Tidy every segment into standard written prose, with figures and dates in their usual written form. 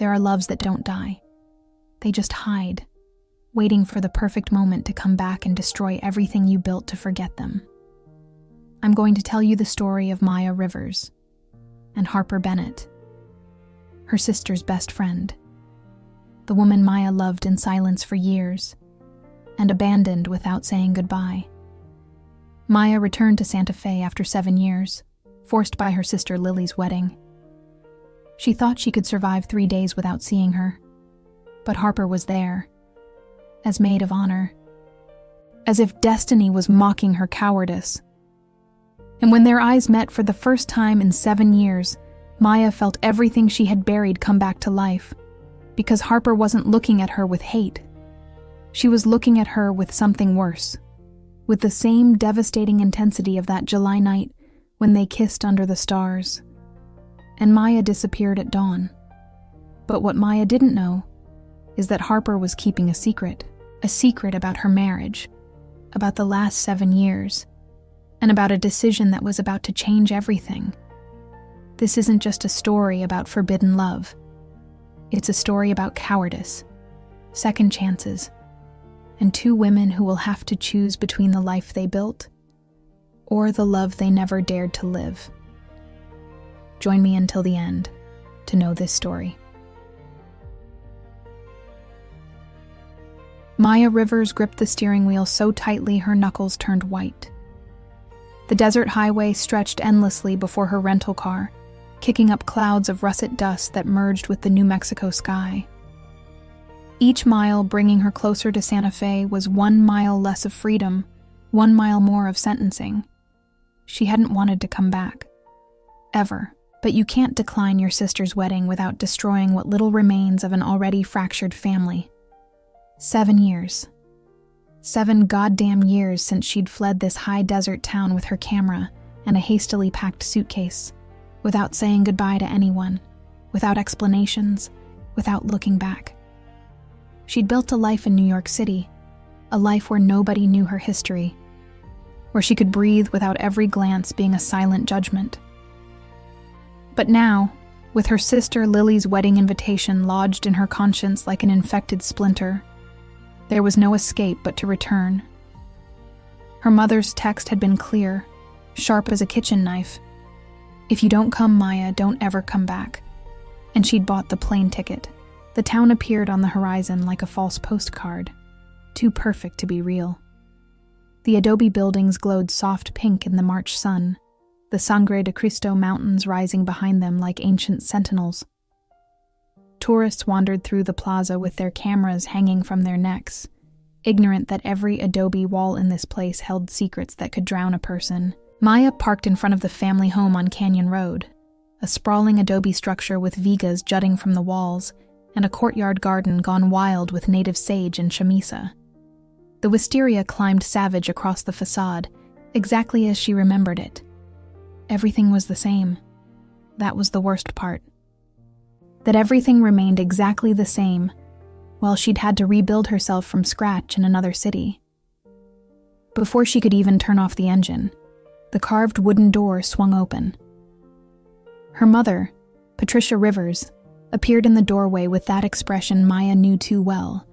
There are loves that don't die. They just hide, waiting for the perfect moment to come back and destroy everything you built to forget them. I'm going to tell you the story of Maya Rivers and Harper Bennett, her sister's best friend, the woman Maya loved in silence for years and abandoned without saying goodbye. Maya returned to Santa Fe after 7 years, forced by her sister Lily's wedding. She thought she could survive 3 days without seeing her, but Harper was there, as maid of honor, as if destiny was mocking her cowardice. And when their eyes met for the first time in 7 years, Maya felt everything she had buried come back to life, because Harper wasn't looking at her with hate. She was looking at her with something worse, with the same devastating intensity of that July night when they kissed under the stars. And Maya disappeared at dawn. But what Maya didn't know is that Harper was keeping a secret about her marriage, about the last 7 years, and about a decision that was about to change everything. This isn't just a story about forbidden love. It's a story about cowardice, second chances, and 2 women who will have to choose between the life they built or the love they never dared to live. Join me until the end to know this story. Maya Rivers gripped the steering wheel so tightly her knuckles turned white. The desert highway stretched endlessly before her rental car, kicking up clouds of russet dust that merged with the New Mexico sky. Each mile bringing her closer to Santa Fe was 1 mile less of freedom, 1 mile more of sentencing. She hadn't wanted to come back. Ever. But you can't decline your sister's wedding without destroying what little remains of an already fractured family. 7 years. 7 goddamn years since she'd fled this high desert town with her camera and a hastily packed suitcase, without saying goodbye to anyone, without explanations, without looking back. She'd built a life in New York City, a life where nobody knew her history, where she could breathe without every glance being a silent judgment. But now, with her sister Lily's wedding invitation lodged in her conscience like an infected splinter, there was no escape but to return. Her mother's text had been clear, sharp as a kitchen knife. If you don't come, Maya, don't ever come back. And she'd bought the plane ticket. The town appeared on the horizon like a false postcard, too perfect to be real. The adobe buildings glowed soft pink in the March sun, the Sangre de Cristo mountains rising behind them like ancient sentinels. Tourists wandered through the plaza with their cameras hanging from their necks, ignorant that every adobe wall in this place held secrets that could drown a person. Maya parked in front of the family home on Canyon Road, a sprawling adobe structure with vigas jutting from the walls, and a courtyard garden gone wild with native sage and chamisa. The wisteria climbed savage across the facade, exactly as she remembered it. Everything was the same. That was the worst part. That everything remained exactly the same, while she'd had to rebuild herself from scratch in another city. Before she could even turn off the engine, the carved wooden door swung open. Her mother, Patricia Rivers, appeared in the doorway with that expression Maya knew too well,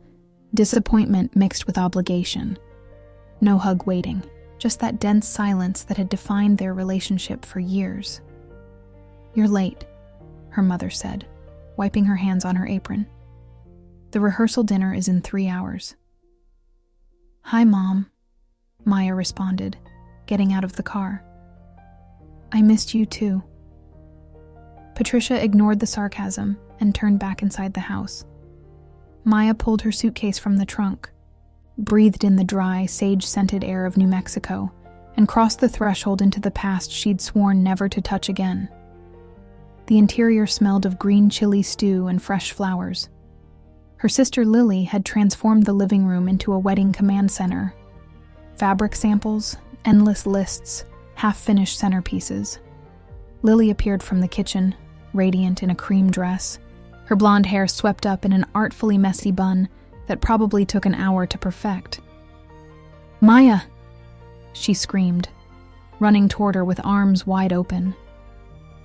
disappointment mixed with obligation. No hug waiting, just that dense silence that had defined their relationship for years. "You're late," her mother said, wiping her hands on her apron. "The rehearsal dinner is in 3 hours." "Hi, Mom," Maya responded, getting out of the car. "I missed you too." Patricia ignored the sarcasm and turned back inside the house. Maya pulled her suitcase from the trunk, breathed in the dry, sage-scented air of New Mexico, and crossed the threshold into the past she'd sworn never to touch again. The interior smelled of green chili stew and fresh flowers. Her sister Lily had transformed the living room into a wedding command center. Fabric samples, endless lists, half-finished centerpieces. Lily appeared from the kitchen, radiant in a cream dress, her blonde hair swept up in an artfully messy bun that probably took an hour to perfect. "Maya!" she screamed, running toward her with arms wide open.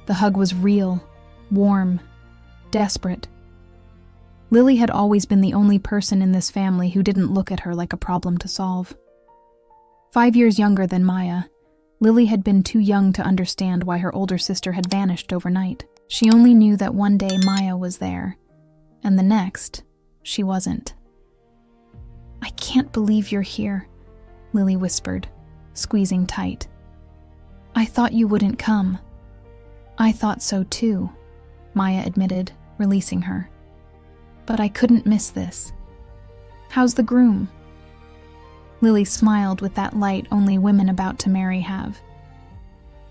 The hug was real, warm, desperate, Lily had always been the only person in this family who didn't look at her like a problem to solve. 5 years younger than Maya, Lily had been too young to understand why her older sister had vanished overnight. She only knew that one day Maya was there, and the next, she wasn't. "I can't believe you're here," Lily whispered, squeezing tight. "I thought you wouldn't come." "I thought so too," Maya admitted, releasing her. "But I couldn't miss this. How's the groom?" Lily smiled with that light only women about to marry have.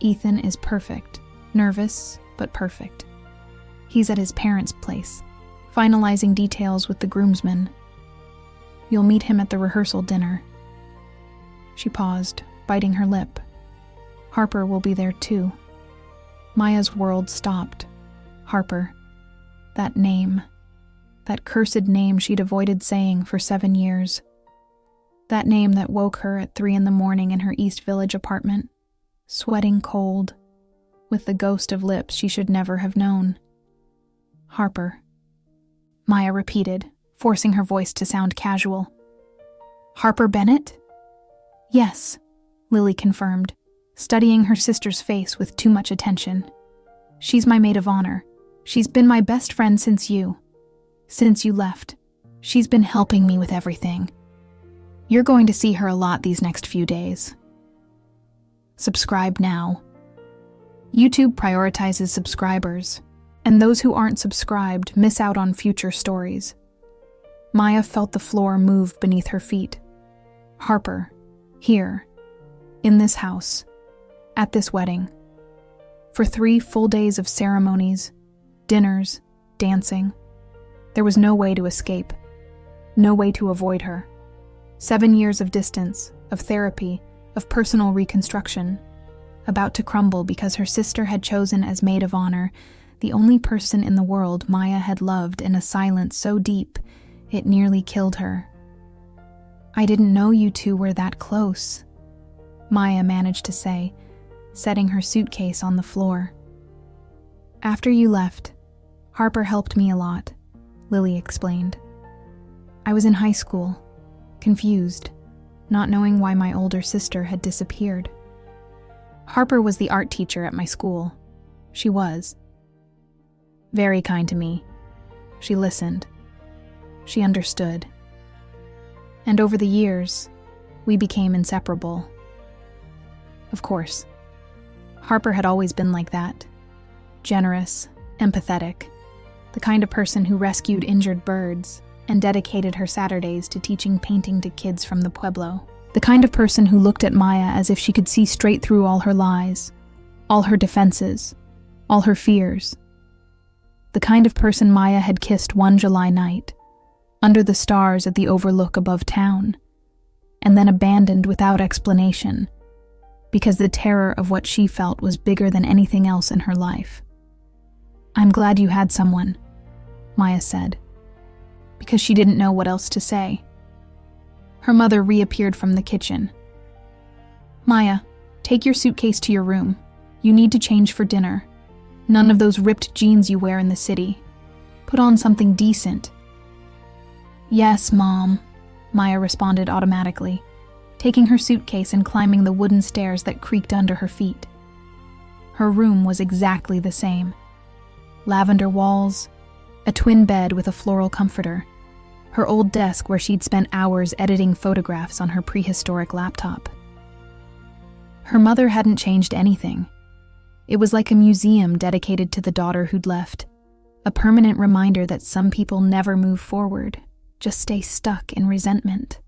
"Ethan is perfect, nervous, but perfect. He's at his parents' place, finalizing details with the groomsmen. You'll meet him at the rehearsal dinner." She paused, biting her lip. "Harper will be there too." Maya's world stopped. Harper. That name. That cursed name she'd avoided saying for 7 years. That name that woke her at 3 a.m. in her East Village apartment, sweating cold, with the ghost of lips she should never have known. "Harper," Maya repeated, forcing her voice to sound casual. "Harper Bennett?" "Yes," Lily confirmed, studying her sister's face with too much attention. "She's my maid of honor. She's been my best friend since you left. She's been helping me with everything. You're going to see her a lot these next few days." Subscribe now. YouTube prioritizes subscribers, and those who aren't subscribed miss out on future stories. Maya felt the floor move beneath her feet. Harper, here, in this house, at this wedding. For 3 full days of ceremonies, dinners, dancing. There was no way to escape, no way to avoid her. 7 years of distance, of therapy, of personal reconstruction, about to crumble because her sister had chosen as maid of honor the only person in the world Maya had loved in a silence so deep it nearly killed her. "I didn't know you two were that close," Maya managed to say, setting her suitcase on the floor. "After you left, Harper helped me a lot," Lily explained. "I was in high school, confused, not knowing why my older sister had disappeared. Harper was the art teacher at my school. She was. Very kind to me. She listened. She understood. And over the years, we became inseparable. Of course, Harper had always been like that. Generous, empathetic, the kind of person who rescued injured birds and dedicated her Saturdays to teaching painting to kids from the pueblo. The kind of person who looked at Maya as if she could see straight through all her lies, all her defenses, all her fears. The kind of person Maya had kissed one July night, under the stars at the overlook above town, and then abandoned without explanation, because the terror of what she felt was bigger than anything else in her life. "I'm glad you had someone," Maya said, because she didn't know what else to say. Her mother reappeared from the kitchen. "Maya, take your suitcase to your room. You need to change for dinner. None of those ripped jeans you wear in the city. Put on something decent." "Yes, Mom," Maya responded automatically, taking her suitcase and climbing the wooden stairs that creaked under her feet. Her room was exactly the same. Lavender walls, a twin bed with a floral comforter, her old desk where she'd spent hours editing photographs on her prehistoric laptop. Her mother hadn't changed anything. It was like a museum dedicated to the daughter who'd left, a permanent reminder that some people never move forward, just stay stuck in resentment.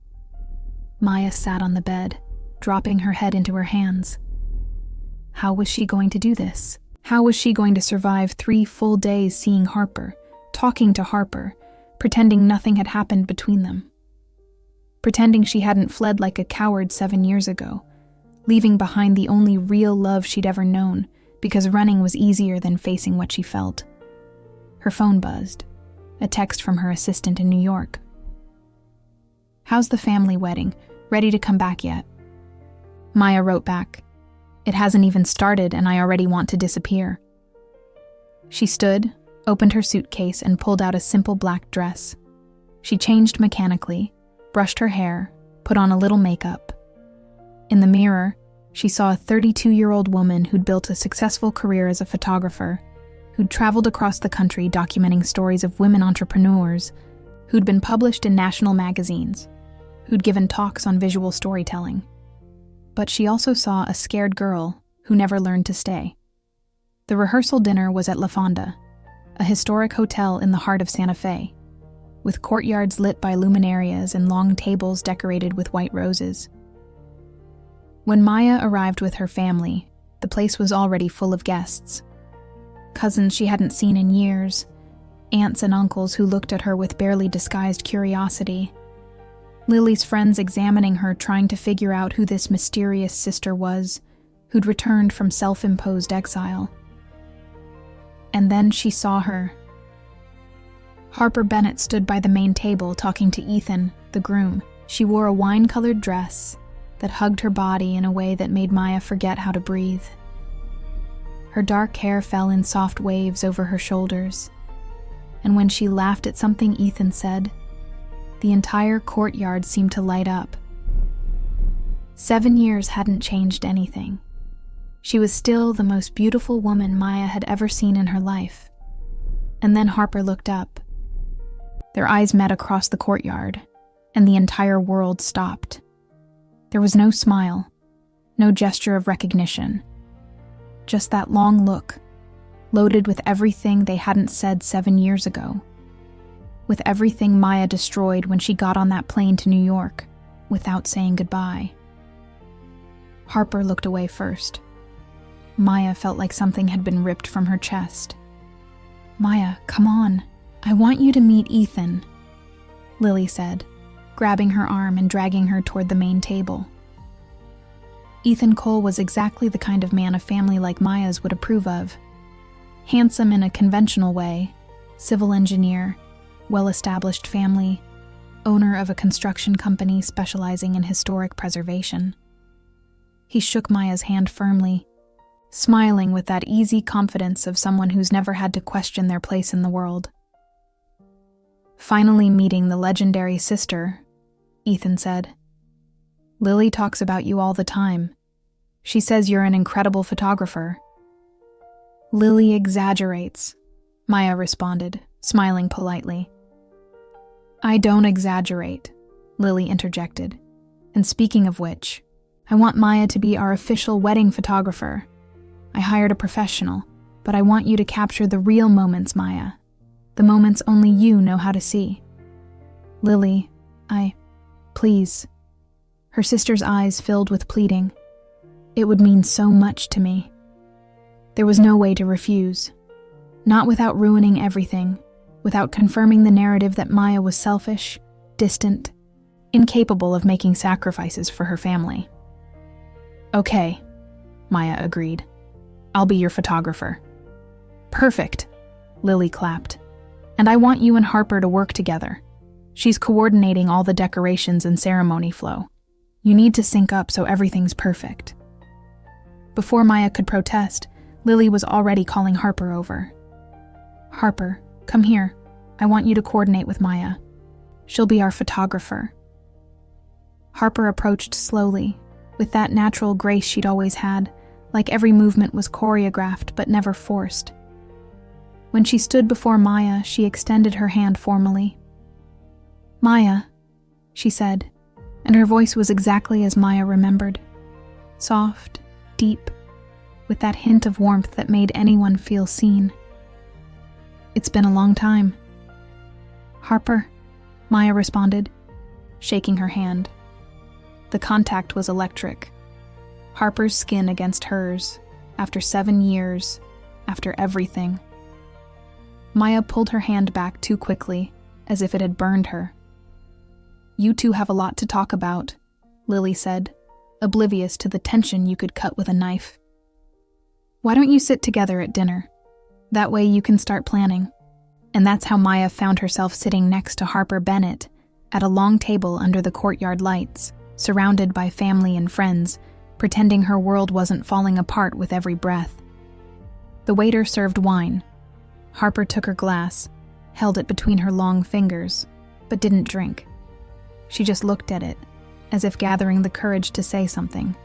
Maya sat on the bed, dropping her head into her hands. How was she going to do this? How was she going to survive 3 full days seeing Harper, talking to Harper, pretending nothing had happened between them? Pretending she hadn't fled like a coward 7 years ago, leaving behind the only real love she'd ever known because running was easier than facing what she felt. Her phone buzzed, a text from her assistant in New York. "How's the family wedding? Ready to come back yet?" Maya wrote back, "It hasn't even started and I already want to disappear." She stood, opened her suitcase, and pulled out a simple black dress. She changed mechanically, brushed her hair, put on a little makeup. In the mirror, she saw a 32-year-old woman who'd built a successful career as a photographer, who'd traveled across the country documenting stories of women entrepreneurs, who'd been published in national magazines, who'd given talks on visual storytelling. But she also saw a scared girl who never learned to stay. The rehearsal dinner was at La Fonda, a historic hotel in the heart of Santa Fe, with courtyards lit by luminarias and long tables decorated with white roses. When Maya arrived with her family, the place was already full of guests. Cousins she hadn't seen in years, aunts and uncles who looked at her with barely disguised curiosity, Lily's friends examining her, trying to figure out who this mysterious sister was, who'd returned from self-imposed exile. And then she saw her. Harper Bennett stood by the main table talking to Ethan, the groom. She wore a wine-colored dress that hugged her body in a way that made Maya forget how to breathe. Her dark hair fell in soft waves over her shoulders, and when she laughed at something Ethan said, the entire courtyard seemed to light up. 7 years hadn't changed anything. She was still the most beautiful woman Maya had ever seen in her life. And then Harper looked up. Their eyes met across the courtyard, and the entire world stopped. There was no smile, no gesture of recognition. Just that long look, loaded with everything they hadn't said 7 years ago. With everything Maya destroyed when she got on that plane to New York, without saying goodbye. Harper looked away first. Maya felt like something had been ripped from her chest. "Maya, come on. I want you to meet Ethan," Lily said, grabbing her arm and dragging her toward the main table. Ethan Cole was exactly the kind of man a family like Maya's would approve of. Handsome in a conventional way, civil engineer, well-established family, owner of a construction company specializing in historic preservation. He shook Maya's hand firmly, smiling with that easy confidence of someone who's never had to question their place in the world. Finally meeting the legendary sister, Ethan said, "Lily talks about you all the time. She says you're an incredible photographer." "Lily exaggerates," Maya responded, smiling politely. "I don't exaggerate," Lily interjected. "And speaking of which, I want Maya to be our official wedding photographer. I hired a professional, but I want you to capture the real moments, Maya. The moments only you know how to see." "Lily, please." Her sister's eyes filled with pleading. It would mean so much to me. There was no way to refuse. Not without ruining everything, without confirming the narrative that Maya was selfish, distant, incapable of making sacrifices for her family. "Okay," Maya agreed. "I'll be your photographer." "Perfect," Lily clapped. "And I want you and Harper to work together. She's coordinating all the decorations and ceremony flow. You need to sync up so everything's perfect." Before Maya could protest, Lily was already calling Harper over. "Harper, come here. I want you to coordinate with Maya. She'll be our photographer." Harper approached slowly, with that natural grace she'd always had, like every movement was choreographed but never forced. When she stood before Maya, she extended her hand formally. "Maya," she said, and her voice was exactly as Maya remembered. Soft, deep, with that hint of warmth that made anyone feel seen. "It's been a long time." "Harper," Maya responded, shaking her hand. The contact was electric. Harper's skin against hers, after 7 years, after everything. Maya pulled her hand back too quickly, as if it had burned her. "You two have a lot to talk about," Lily said, oblivious to the tension you could cut with a knife. "Why don't you sit together at dinner? That way you can start planning." And that's how Maya found herself sitting next to Harper Bennett at a long table under the courtyard lights, surrounded by family and friends, pretending her world wasn't falling apart with every breath. The waiter served wine. Harper took her glass, held it between her long fingers, but didn't drink. She just looked at it, as if gathering the courage to say something.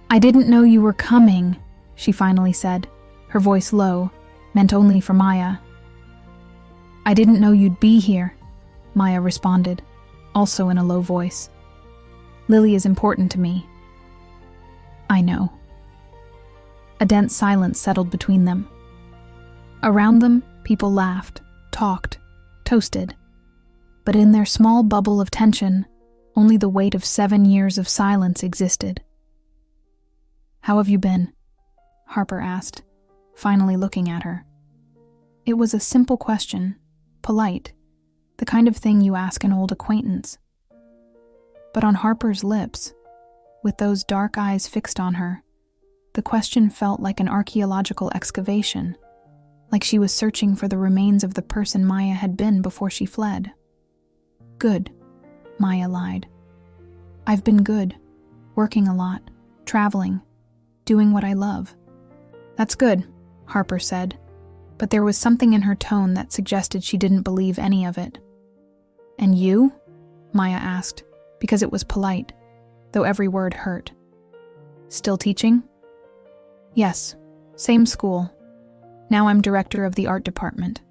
"I didn't know you were coming," she finally said, her voice low, meant only for Maya. "I didn't know you'd be here," Maya responded, also in a low voice. "Lily is important to me." "I know." A dense silence settled between them. Around them, people laughed, talked, toasted. But in their small bubble of tension, only the weight of 7 years of silence existed. "How have you been?" Harper asked, finally looking at her. It was a simple question, polite, the kind of thing you ask an old acquaintance. But on Harper's lips, with those dark eyes fixed on her, the question felt like an archaeological excavation, like she was searching for the remains of the person Maya had been before she fled. "Good," Maya lied. "I've been good, working a lot, traveling, doing what I love." "That's good," Harper said, but there was something in her tone that suggested she didn't believe any of it. "And you?" Maya asked, because it was polite, though every word hurt. "Still teaching?" "Yes, same school. Now I'm director of the art department."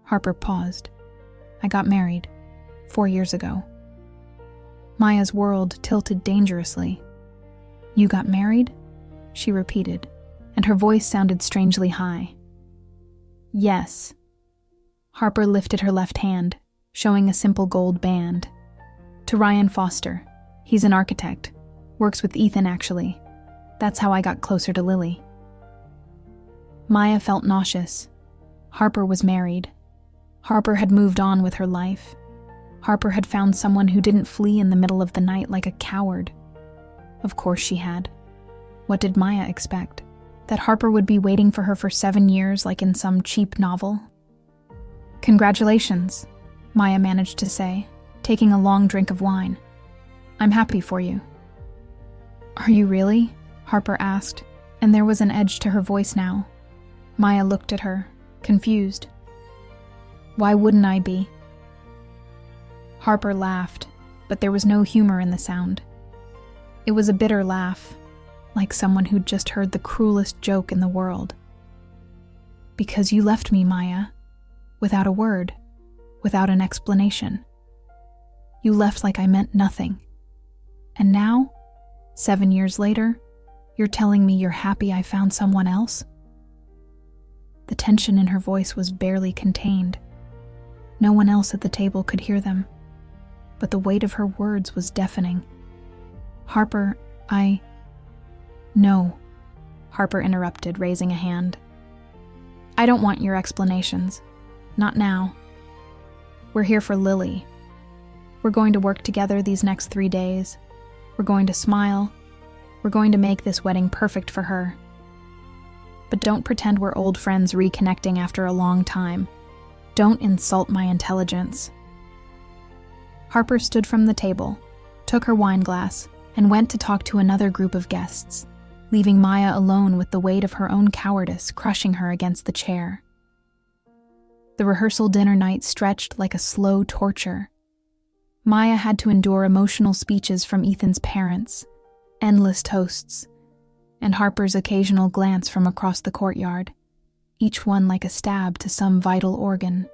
Harper paused. "I got married 4 years ago." Maya's world tilted dangerously. "You got married?" she repeated, and her voice sounded strangely high. "Yes." Harper lifted her left hand, showing a simple gold band. "To Ryan Foster. He's an architect. Works with Ethan, actually. That's how I got closer to Lily." Maya felt nauseous. Harper was married. Harper had moved on with her life. Harper had found someone who didn't flee in the middle of the night like a coward. Of course she had. What did Maya expect? That Harper would be waiting for her for 7 years like in some cheap novel? "Congratulations," Maya managed to say, taking a long drink of wine. "I'm happy for you." "Are you really?" Harper asked, and there was an edge to her voice now. Maya looked at her, confused. "Why wouldn't I be?" Harper laughed, but there was no humor in the sound. It was a bitter laugh, like someone who'd just heard the cruelest joke in the world. "Because you left me, Maya, without a word, without an explanation. You left like I meant nothing. And now, 7 years later, you're telling me you're happy I found someone else?" The tension in her voice was barely contained. No one else at the table could hear them, but the weight of her words was deafening. "Harper, No," Harper interrupted, raising a hand. "I don't want your explanations. Not now. We're here for Lily. We're going to work together these next 3 days. We're going to smile. We're going to make this wedding perfect for her. But don't pretend we're old friends reconnecting after a long time. Don't insult my intelligence." Harper stood from the table, took her wine glass, and went to talk to another group of guests, leaving Maya alone with the weight of her own cowardice crushing her against the chair. The rehearsal dinner night stretched like a slow torture. Maya had to endure emotional speeches from Ethan's parents, endless toasts, and Harper's occasional glance from across the courtyard, each one like a stab to some vital organ.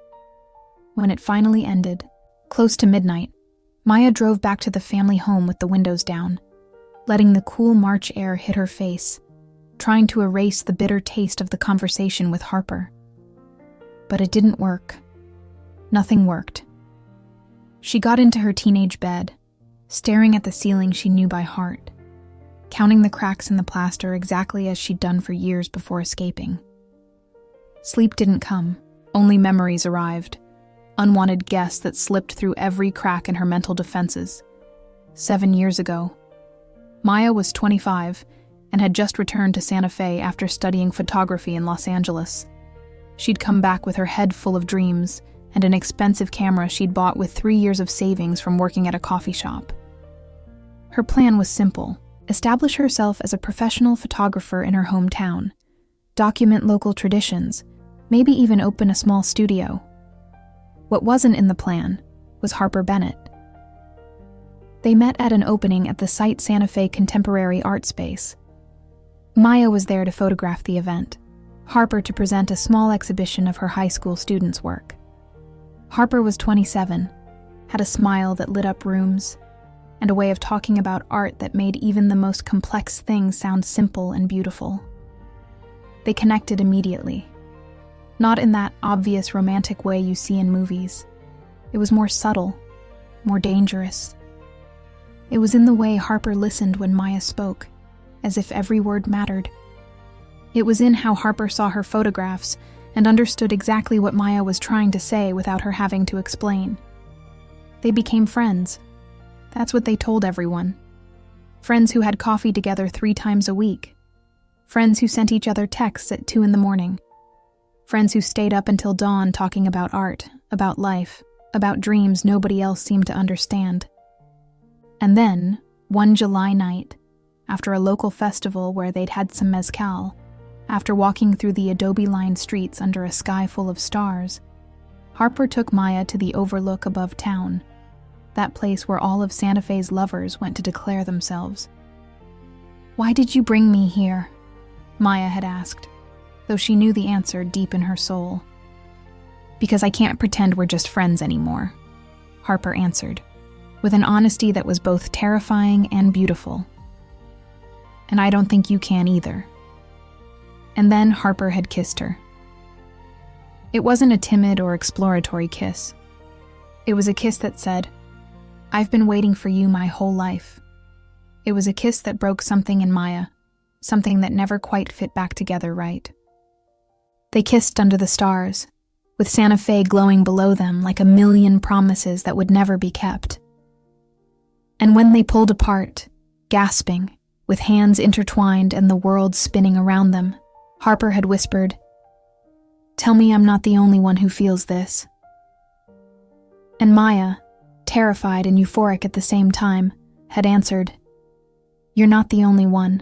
When it finally ended, close to midnight, Maya drove back to the family home with the windows down, letting the cool March air hit her face, trying to erase the bitter taste of the conversation with Harper. But it didn't work. Nothing worked. She got into her teenage bed, staring at the ceiling she knew by heart, counting the cracks in the plaster exactly as she'd done for years before escaping. Sleep didn't come, only memories arrived, unwanted guests that slipped through every crack in her mental defenses. 7 years ago, Maya was 25 and had just returned to Santa Fe after studying photography in Los Angeles. She'd come back with her head full of dreams and an expensive camera she'd bought with 3 years of savings from working at a coffee shop. Her plan was simple: establish herself as a professional photographer in her hometown, document local traditions, maybe even open a small studio. What wasn't in the plan was Harper Bennett. They met at an opening at the Site Santa Fe Contemporary Art Space. Maya was there to photograph the event, Harper to present a small exhibition of her high school students' work. Harper was 27, had a smile that lit up rooms, and a way of talking about art that made even the most complex things sound simple and beautiful. They connected immediately. Not in that obvious romantic way you see in movies. It was more subtle, more dangerous. It was in the way Harper listened when Maya spoke, as if every word mattered. It was in how Harper saw her photographs and understood exactly what Maya was trying to say without her having to explain. They became friends. That's what they told everyone. Friends who had coffee together 3 times a week. Friends who sent each other texts at 2 a.m. Friends who stayed up until dawn talking about art, about life, about dreams nobody else seemed to understand. And then, one July night, after a local festival where they'd had some mezcal, after walking through the adobe-lined streets under a sky full of stars, Harper took Maya to the overlook above town, that place where all of Santa Fe's lovers went to declare themselves. "Why did you bring me here?" Maya had asked, though she knew the answer deep in her soul. "Because I can't pretend we're just friends anymore," Harper answered, with an honesty that was both terrifying and beautiful. "And I don't think you can either." And then Harper had kissed her. It wasn't a timid or exploratory kiss. It was a kiss that said, "I've been waiting for you my whole life." It was a kiss that broke something in Maya, something that never quite fit back together right. They kissed under the stars, with Santa Fe glowing below them like a million promises that would never be kept. And when they pulled apart, gasping, with hands intertwined and the world spinning around them, Harper had whispered, "Tell me I'm not the only one who feels this." And Maya, terrified and euphoric at the same time, had answered, "You're not the only one."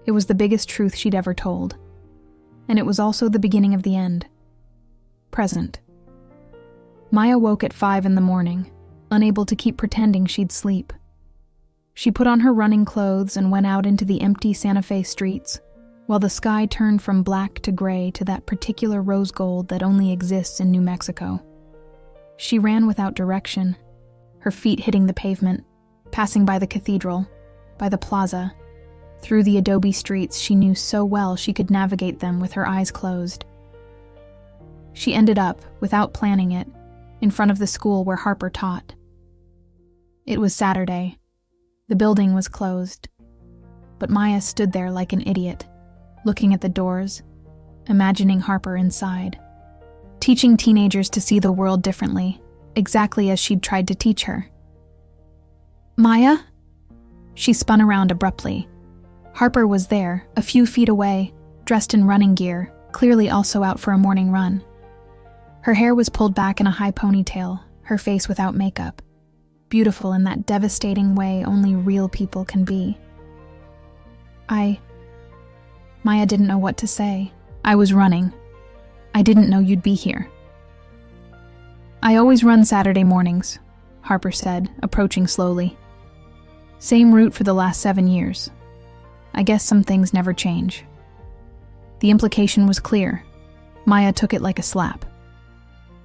It was the biggest truth she'd ever told. And it was also the beginning of the end. Present. Maya woke at 5 a.m, unable to keep pretending she'd sleep. She put on her running clothes and went out into the empty Santa Fe streets, while the sky turned from black to gray to that particular rose gold that only exists in New Mexico. She ran without direction, her feet hitting the pavement, passing by the cathedral, by the plaza, through the adobe streets she knew so well she could navigate them with her eyes closed. She ended up, without planning it, in front of the school where Harper taught. It was Saturday. The building was closed. But Maya stood there like an idiot, looking at the doors, imagining Harper inside, teaching teenagers to see the world differently, exactly as she'd tried to teach her. "Maya?" She spun around abruptly. Harper was there, a few feet away, dressed in running gear, clearly also out for a morning run. Her hair was pulled back in a high ponytail, her face without makeup, beautiful in that devastating way only real people can be. Maya didn't know what to say. "I was running. I didn't know you'd be here." "I always run Saturday mornings," Harper said, approaching slowly. "Same route for the last 7 years. I guess some things never change." The implication was clear. Maya took it like a slap.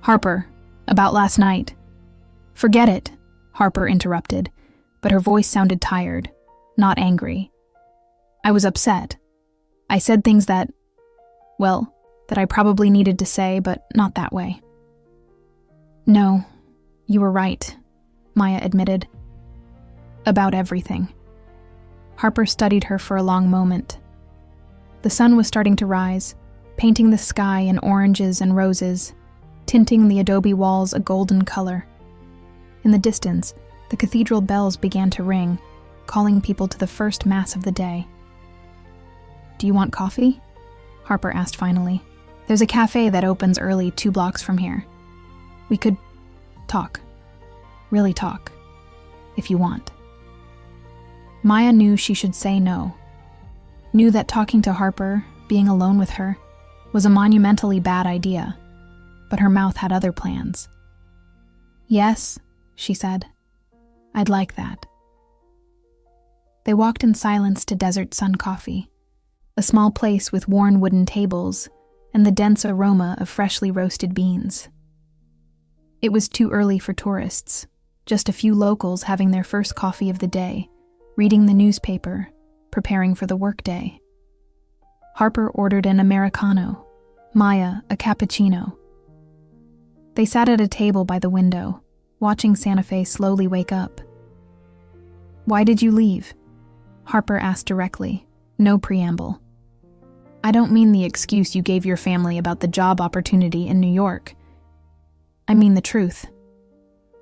"Harper, about last night." "Forget it," Harper interrupted, but her voice sounded tired, not angry. "I was upset. I said things that I probably needed to say, but not that way." "No, you were right," Maya admitted. "About everything." Harper studied her for a long moment. The sun was starting to rise, painting the sky in oranges and roses, tinting the adobe walls a golden color. In the distance, the cathedral bells began to ring, calling people to the first mass of the day. "Do you want coffee?" Harper asked finally. "There's a cafe that opens early 2 blocks from here. We could talk. Really talk. If you want." Maya knew she should say no. Knew that talking to Harper, being alone with her, was a monumentally bad idea, but her mouth had other plans. "Yes," she said. "I'd like that." They walked in silence to Desert Sun Coffee, a small place with worn wooden tables and the dense aroma of freshly roasted beans. It was too early for tourists, just a few locals having their first coffee of the day, reading the newspaper, preparing for the workday. Harper ordered an Americano, Maya a cappuccino. They sat at a table by the window, watching Santa Fe slowly wake up. "Why did you leave?" Harper asked directly, no preamble. "I don't mean the excuse you gave your family about the job opportunity in New York. I mean the truth.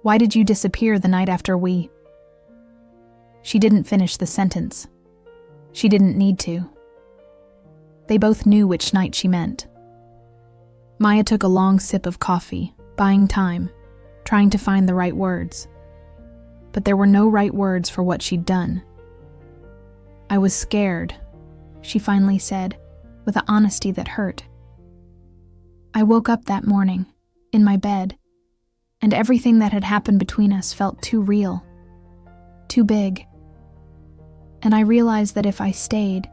Why did you disappear the night after we—" She didn't finish the sentence. She didn't need to. They both knew which night she meant. Maya took a long sip of coffee, buying time, trying to find the right words. But there were no right words for what she'd done. "I was scared," she finally said, with an honesty that hurt. "I woke up that morning, in my bed, and everything that had happened between us felt too real, too big. And I realized that if I stayed,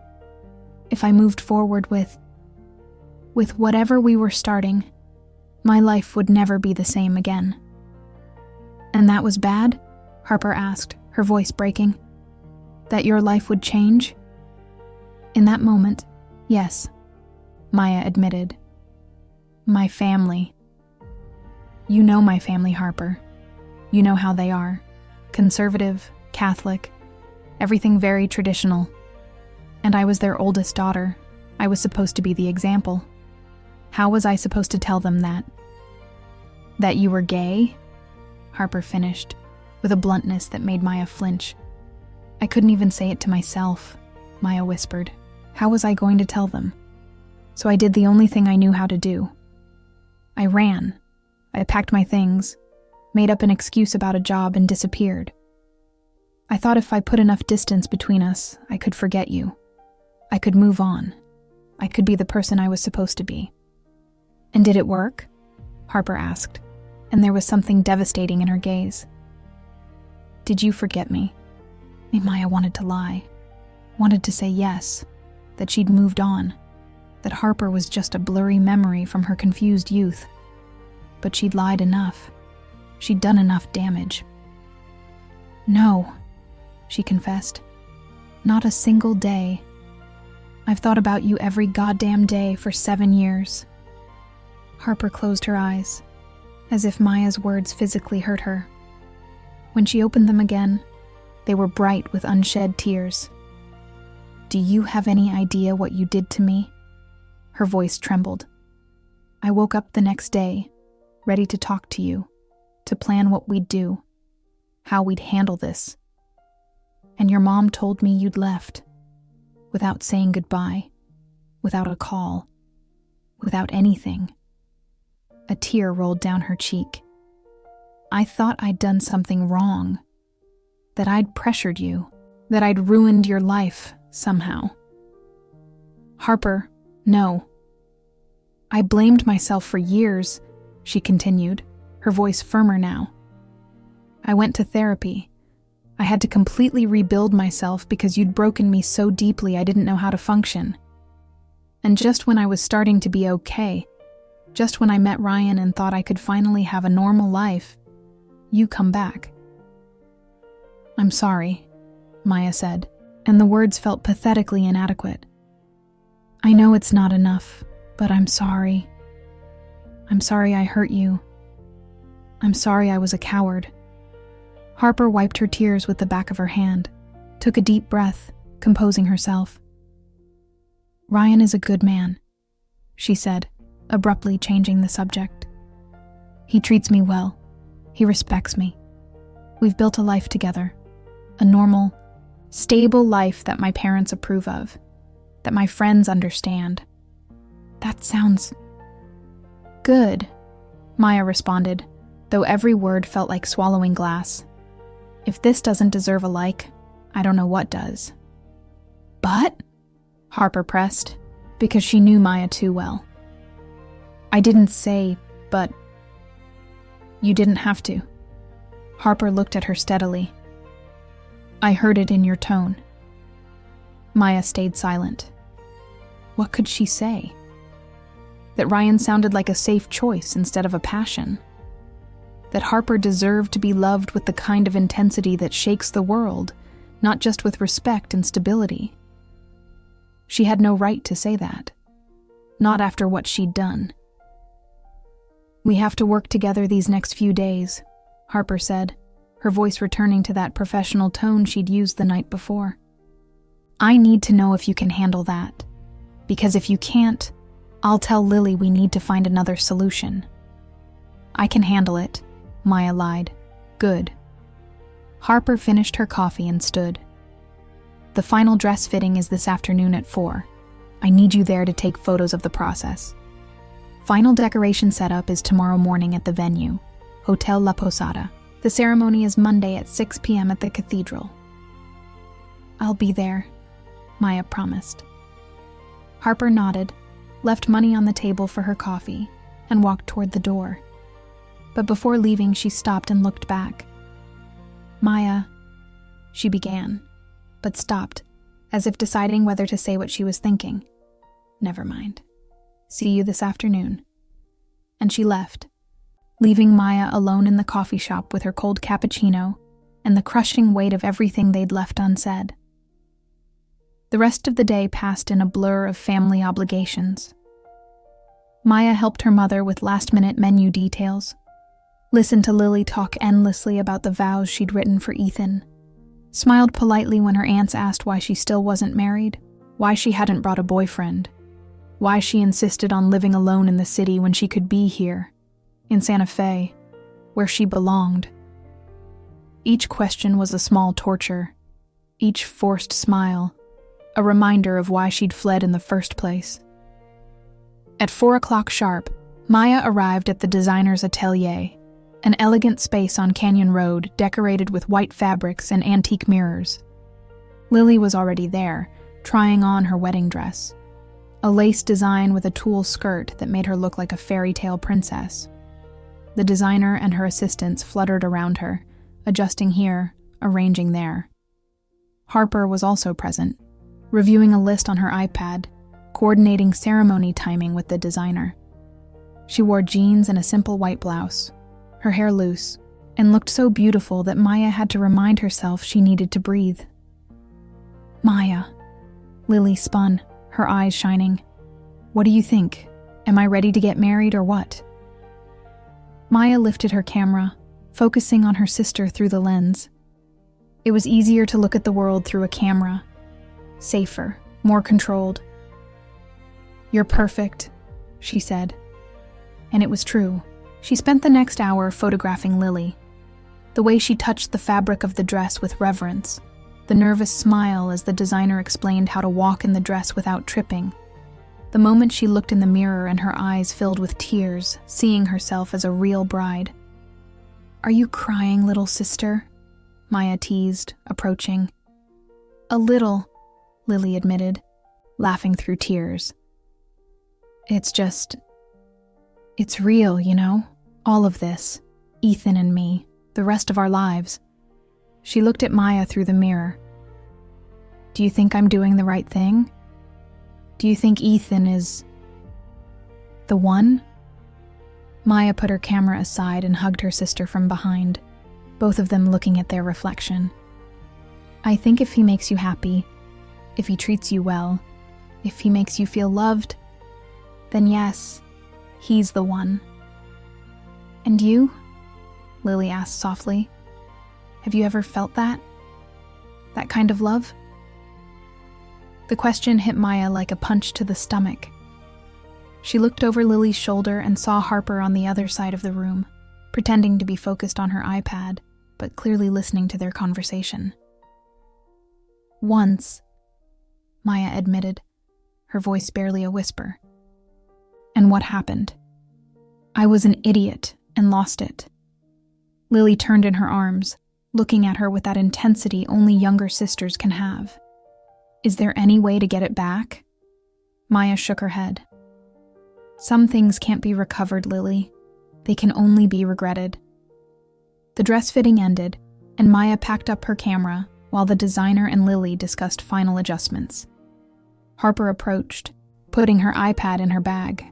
if I moved forward with whatever we were starting, my life would never be the same again." "And that was bad?" Harper asked, her voice breaking. "That your life would change?" "In that moment, yes," Maya admitted. "My family." "You know my family, Harper. You know how they are. Conservative, Catholic, everything very traditional. And I was their oldest daughter. I was supposed to be the example. How was I supposed to tell them that? That you were gay?" Harper finished, with a bluntness that made Maya flinch. "I couldn't even say it to myself," Maya whispered. "How was I going to tell them? So I did the only thing I knew how to do. I ran. I packed my things, made up an excuse about a job, and disappeared. I thought if I put enough distance between us, I could forget you. I could move on. I could be the person I was supposed to be." "And did it work?" Harper asked, and there was something devastating in her gaze. "Did you forget me?" Maya wanted to lie, wanted to say yes, that she'd moved on, that Harper was just a blurry memory from her confused youth. But she'd lied enough. She'd done enough damage. "No," she confessed. "Not a single day. I've thought about you every goddamn day for 7 years. Harper closed her eyes, as if Maya's words physically hurt her. When she opened them again, they were bright with unshed tears. "Do you have any idea what you did to me?" Her voice trembled. "I woke up the next day, ready to talk to you, to plan what we'd do, how we'd handle this. And your mom told me you'd left, without saying goodbye, without a call, without anything." A tear rolled down her cheek. "I thought I'd done something wrong, that I'd pressured you, that I'd ruined your life somehow." "Harper, no. I blamed myself for years," she continued, her voice firmer now. "I went to therapy. I had to completely rebuild myself because you'd broken me so deeply I didn't know how to function. And just when I was starting to be okay, just when I met Ryan and thought I could finally have a normal life, you come back." "I'm sorry," Maya said, and the words felt pathetically inadequate. "I know it's not enough, but I'm sorry. I'm sorry I hurt you. I'm sorry I was a coward." Harper wiped her tears with the back of her hand, took a deep breath, composing herself. "Ryan is a good man," she said, abruptly changing the subject. "He treats me well. He respects me. We've built a life together, a normal, stable life that my parents approve of, that my friends understand." "That sounds good," Maya responded, though every word felt like swallowing glass. "If this doesn't deserve a like, I don't know what does." "But," Harper pressed, because she knew Maya too well. I didn't say, but you didn't have to. Harper looked at her steadily. I heard it in your tone. Maya stayed silent. What could she say? That Ryan sounded like a safe choice instead of a passion. That Harper deserved to be loved with the kind of intensity that shakes the world, not just with respect and stability. She had no right to say that. Not after what she'd done. We have to work together these next few days, Harper said, her voice returning to that professional tone she'd used the night before. I need to know if you can handle that. Because if you can't, I'll tell Lily we need to find another solution. I can handle it, Maya lied. Good. Harper finished her coffee and stood. The final dress fitting is this afternoon at 4. I need you there to take photos of the process. Final decoration setup is tomorrow morning at the venue, Hotel La Posada. The ceremony is Monday at 6 p.m. at the cathedral. I'll be there, Maya promised. Harper nodded, left money on the table for her coffee, and walked toward the door. But before leaving, she stopped and looked back. Maya, she began, but stopped, as if deciding whether to say what she was thinking. Never mind. See you this afternoon. And she left, leaving Maya alone in the coffee shop with her cold cappuccino and the crushing weight of everything they'd left unsaid. The rest of the day passed in a blur of family obligations. Maya helped her mother with last-minute menu details, listened to Lily talk endlessly about the vows she'd written for Ethan, smiled politely when her aunts asked why she still wasn't married, why she hadn't brought a boyfriend, why she insisted on living alone in the city when she could be here, in Santa Fe, where she belonged. Each question was a small torture, each forced smile, a reminder of why she'd fled in the first place. At 4 o'clock sharp, Maya arrived at the designer's atelier, an elegant space on Canyon Road decorated with white fabrics and antique mirrors. Lily was already there, trying on her wedding dress, a lace design with a tulle skirt that made her look like a fairy tale princess. The designer and her assistants fluttered around her, adjusting here, arranging there. Harper was also present, reviewing a list on her iPad, coordinating ceremony timing with the designer. She wore jeans and a simple white blouse, her hair loose, and looked so beautiful that Maya had to remind herself she needed to breathe. Maya. Lily spun, her eyes shining. What do you think? Am I ready to get married or what? Maya lifted her camera, focusing on her sister through the lens. It was easier to look at the world through a camera. Safer, more controlled. You're perfect, she said. And it was true. She spent the next hour photographing Lily. The way she touched the fabric of the dress with reverence, the nervous smile as the designer explained how to walk in the dress without tripping, the moment she looked in the mirror and her eyes filled with tears, seeing herself as a real bride. Are you crying, little sister? Maya teased, approaching. A little, Lily admitted, laughing through tears. It's real, you know? All of this. Ethan and me. The rest of our lives. She looked at Maya through the mirror. Do you think I'm doing the right thing? Do you think Ethan is the one? Maya put her camera aside and hugged her sister from behind, both of them looking at their reflection. I think if he makes you happy, if he treats you well, if he makes you feel loved, then yes, he's the one. And you? Lily asked softly. Have you ever felt that? That kind of love? The question hit Maya like a punch to the stomach. She looked over Lily's shoulder and saw Harper on the other side of the room, pretending to be focused on her iPad, but clearly listening to their conversation. Once, Maya admitted, her voice barely a whisper. And what happened? I was an idiot and lost it. Lily turned in her arms, looking at her with that intensity only younger sisters can have. Is there any way to get it back? Maya shook her head. Some things can't be recovered, Lily. They can only be regretted. The dress fitting ended, and Maya packed up her camera while the designer and Lily discussed final adjustments. Harper approached, putting her iPad in her bag.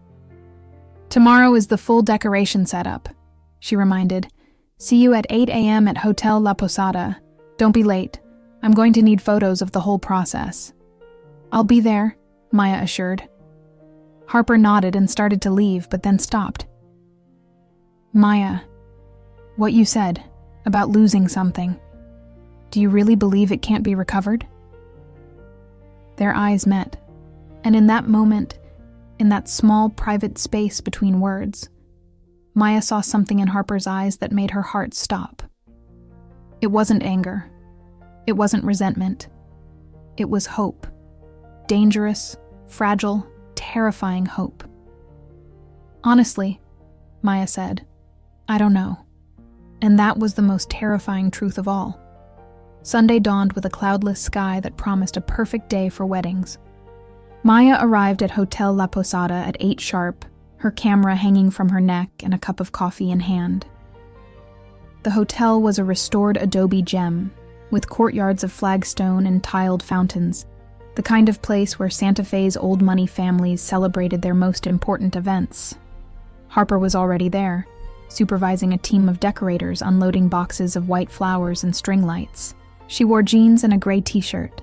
"Tomorrow is the full decoration setup," she reminded. "See you at 8 a.m. at Hotel La Posada. Don't be late. I'm going to need photos of the whole process." "I'll be there," Maya assured. Harper nodded and started to leave, but then stopped. "Maya, what you said about losing something, do you really believe it can't be recovered?" Their eyes met, and in that moment, in that small private space between words, Maya saw something in Harper's eyes that made her heart stop. It wasn't anger. It wasn't resentment. It was hope. Dangerous, fragile, terrifying hope. "Honestly," Maya said, "I don't know." And that was the most terrifying truth of all. Sunday dawned with a cloudless sky that promised a perfect day for weddings. Maya arrived at Hotel La Posada at 8 sharp, her camera hanging from her neck and a cup of coffee in hand. The hotel was a restored adobe gem, with courtyards of flagstone and tiled fountains, the kind of place where Santa Fe's old money families celebrated their most important events. Harper was already there, supervising a team of decorators unloading boxes of white flowers and string lights. She wore jeans and a gray t-shirt,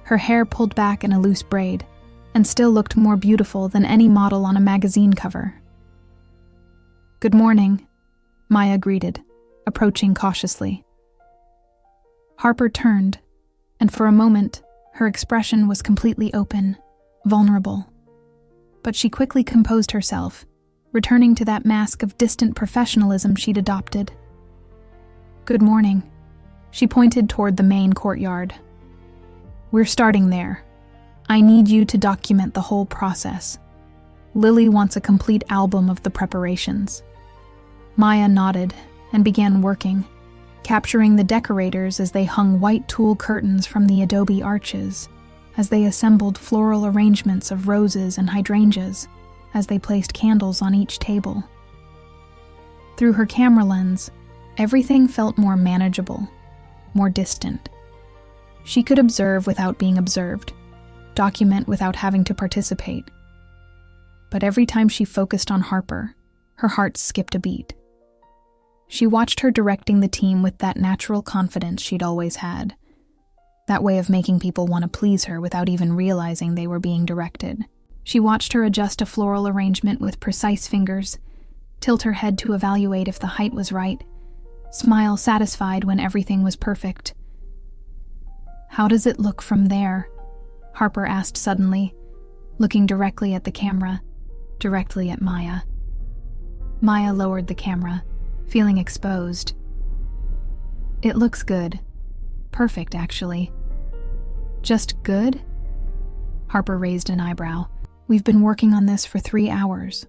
her hair pulled back in a loose braid, and still looked more beautiful than any model on a magazine cover. "Good morning," Maya greeted, approaching cautiously. Harper turned, and for a moment, her expression was completely open, vulnerable. But she quickly composed herself, returning to that mask of distant professionalism she'd adopted. "Good morning." She pointed toward the main courtyard. "We're starting there. I need you to document the whole process. Lily wants a complete album of the preparations." Maya nodded and began working, capturing the decorators as they hung white tulle curtains from the adobe arches, as they assembled floral arrangements of roses and hydrangeas, as they placed candles on each table. Through her camera lens, everything felt more manageable, more distant. She could observe without being observed, document without having to participate. But every time she focused on Harper, her heart skipped a beat. She watched her directing the team with that natural confidence she'd always had, that way of making people want to please her without even realizing they were being directed. She watched her adjust a floral arrangement with precise fingers, tilt her head to evaluate if the height was right, smile satisfied when everything was perfect. "How does it look from there?" Harper asked suddenly, looking directly at the camera, directly at Maya. Maya lowered the camera, feeling exposed. "It looks good. Perfect, actually." "Just good?" Harper raised an eyebrow. "We've been working on this for 3 hours."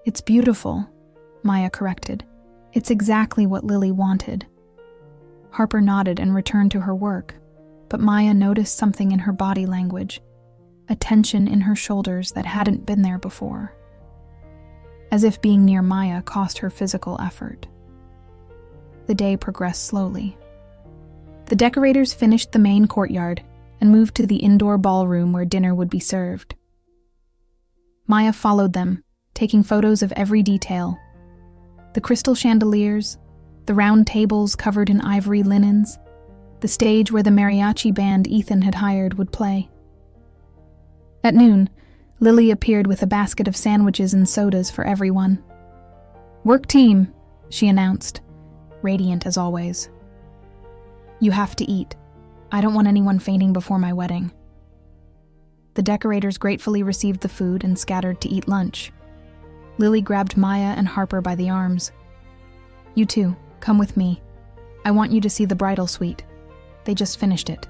"It's beautiful," Maya corrected. "It's exactly what Lily wanted." Harper nodded and returned to her work, but Maya noticed something in her body language, a tension in her shoulders that hadn't been there before. As if being near Maya cost her physical effort. The day progressed slowly. The decorators finished the main courtyard and moved to the indoor ballroom where dinner would be served. Maya followed them, taking photos of every detail. The crystal chandeliers, the round tables covered in ivory linens, the stage where the mariachi band Ethan had hired would play. At noon, Lily appeared with a basket of sandwiches and sodas for everyone. "Work team," she announced, radiant as always. "You have to eat. I don't want anyone fainting before my wedding." The decorators gratefully received the food and scattered to eat lunch. Lily grabbed Maya and Harper by the arms. "You two, come with me. I want you to see the bridal suite. They just finished it."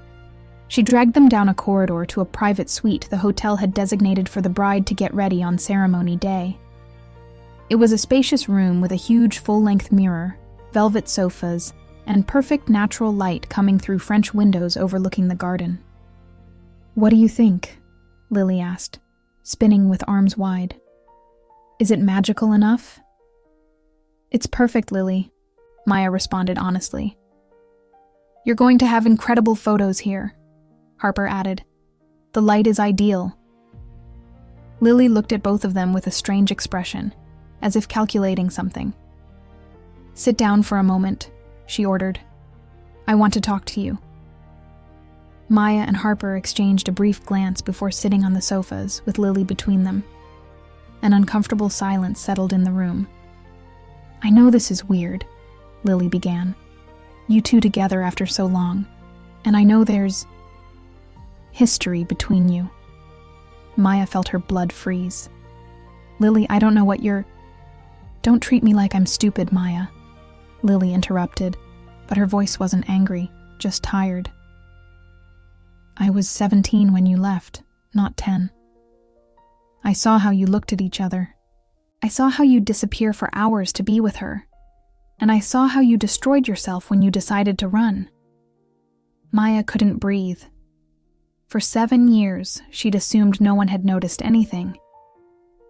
She dragged them down a corridor to a private suite the hotel had designated for the bride to get ready on ceremony day. It was a spacious room with a huge full-length mirror, velvet sofas, and perfect natural light coming through French windows overlooking the garden. "What do you think?" Lily asked, spinning with arms wide. Is it magical enough? It's perfect, Lily, Maya responded honestly. You're going to have incredible photos here, Harper added. The light is ideal. Lily looked at both of them with a strange expression, as if calculating something. Sit down for a moment, she ordered. I want to talk to you. Maya and Harper exchanged a brief glance before sitting on the sofas with Lily between them. An uncomfortable silence settled in the room. I know this is weird, Lily began. You two together after so long, and I know there's history between you. Maya felt her blood freeze. Lily, I don't know what you're... Don't treat me like I'm stupid, Maya, Lily interrupted, but her voice wasn't angry, just tired. I was 17 when you left, not 10. I saw how you looked at each other. I saw how you disappear for hours to be with her. And I saw how you destroyed yourself when you decided to run. Maya couldn't breathe. For 7 years, she'd assumed no one had noticed anything,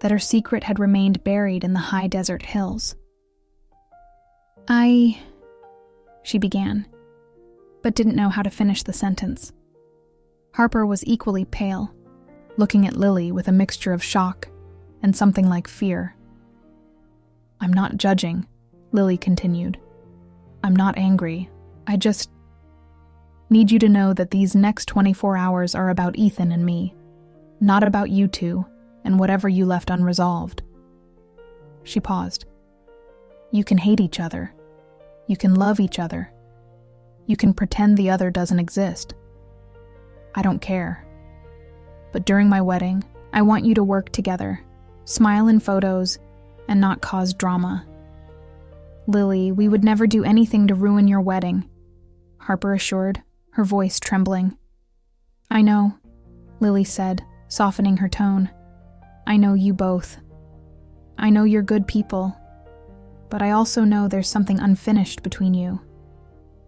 that her secret had remained buried in the high desert hills. She began, but didn't know how to finish the sentence. Harper was equally pale, looking at Lily with a mixture of shock and something like fear. I'm not judging, Lily continued. I'm not angry. I just need you to know that these next 24 hours are about Ethan and me, not about you two and whatever you left unresolved. She paused. You can hate each other. You can love each other. You can pretend the other doesn't exist. I don't care. But during my wedding, I want you to work together, smile in photos, and not cause drama. Lily, we would never do anything to ruin your wedding, Harper assured, her voice trembling. I know, Lily said, softening her tone. I know you both. I know you're good people. But I also know there's something unfinished between you.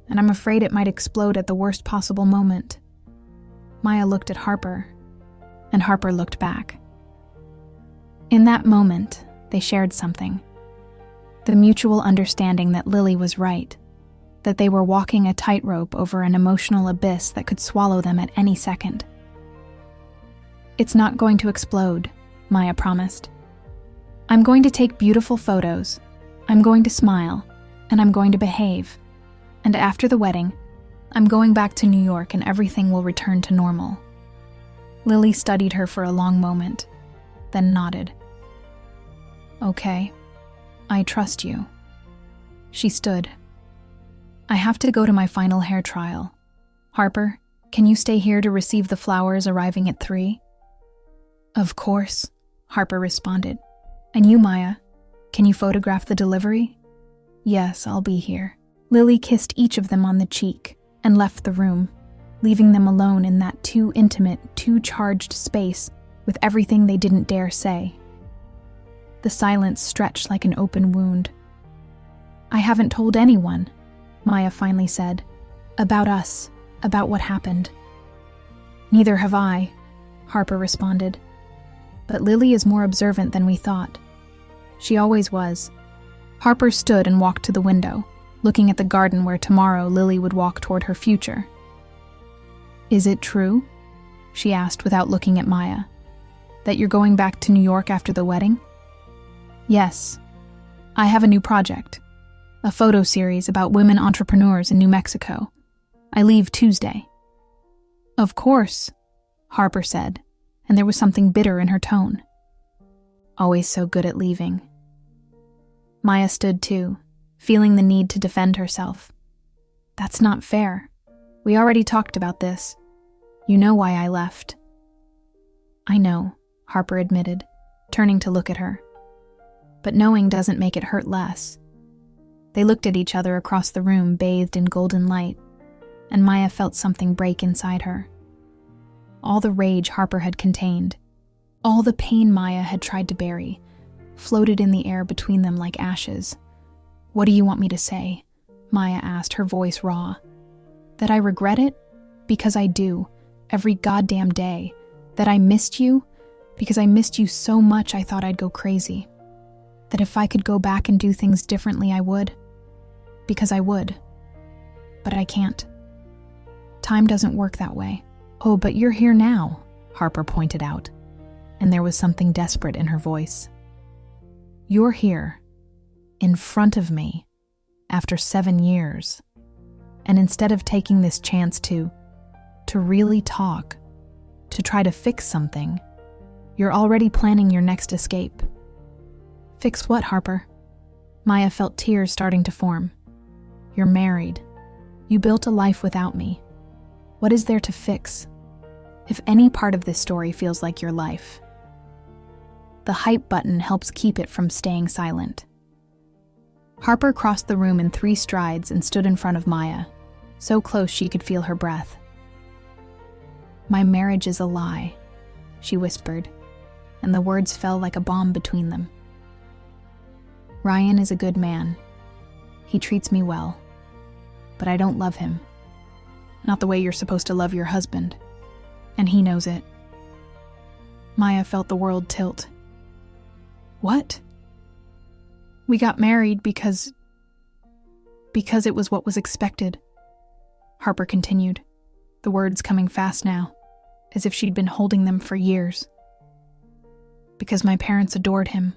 And I'm afraid it might explode at the worst possible moment. Maya looked at Harper, and Harper looked back. In that moment, they shared something. The mutual understanding that Lily was right, that they were walking a tightrope over an emotional abyss that could swallow them at any second. It's not going to explode, Maya promised. I'm going to take beautiful photos, I'm going to smile, and I'm going to behave. And after the wedding, I'm going back to New York and everything will return to normal. Lily studied her for a long moment, then nodded. Okay, I trust you. She stood. I have to go to my final hair trial. Harper, can you stay here to receive the flowers arriving at 3? Of course, Harper responded. And you, Maya, can you photograph the delivery? Yes, I'll be here. Lily kissed each of them on the cheek and left the room, leaving them alone in that too intimate, too charged space with everything they didn't dare say. The silence stretched like an open wound. I haven't told anyone, Maya finally said, about us, about what happened. Neither have I, Harper responded. But Lily is more observant than we thought. She always was. Harper stood and walked to the window, looking at the garden where tomorrow Lily would walk toward her future. Is it true? She asked without looking at Maya. That you're going back to New York after the wedding? Yes. I have a new project. A photo series about women entrepreneurs in New Mexico. I leave Tuesday. Of course, Harper said, and there was something bitter in her tone. Always so good at leaving. Maya stood too, feeling the need to defend herself. That's not fair. We already talked about this. You know why I left. I know, Harper admitted, turning to look at her. But knowing doesn't make it hurt less. They looked at each other across the room bathed in golden light, and Maya felt something break inside her. All the rage Harper had contained, all the pain Maya had tried to bury, floated in the air between them like ashes. What do you want me to say? Maya asked, her voice raw. That I regret it? Because I do, every goddamn day. That I missed you? Because I missed you so much I thought I'd go crazy. That if I could go back and do things differently, I would. Because I would. But I can't. Time doesn't work that way. Oh, but you're here now, Harper pointed out, and there was something desperate in her voice. You're here, in front of me, after 7 years. And instead of taking this chance to really talk, to try to fix something, you're already planning your next escape. Fix what, Harper? Maya felt tears starting to form. You're married. You built a life without me. What is there to fix? If any part of this story feels like your life, the hype button helps keep it from staying silent. Harper crossed the room in 3 strides and stood in front of Maya, so close she could feel her breath. My marriage is a lie, she whispered, and the words fell like a bomb between them. Ryan is a good man. He treats me well, but I don't love him. Not the way you're supposed to love your husband, and he knows it. Maya felt the world tilt. What? We got married because it was what was expected, Harper continued, the words coming fast now, as if she'd been holding them for years. Because my parents adored him,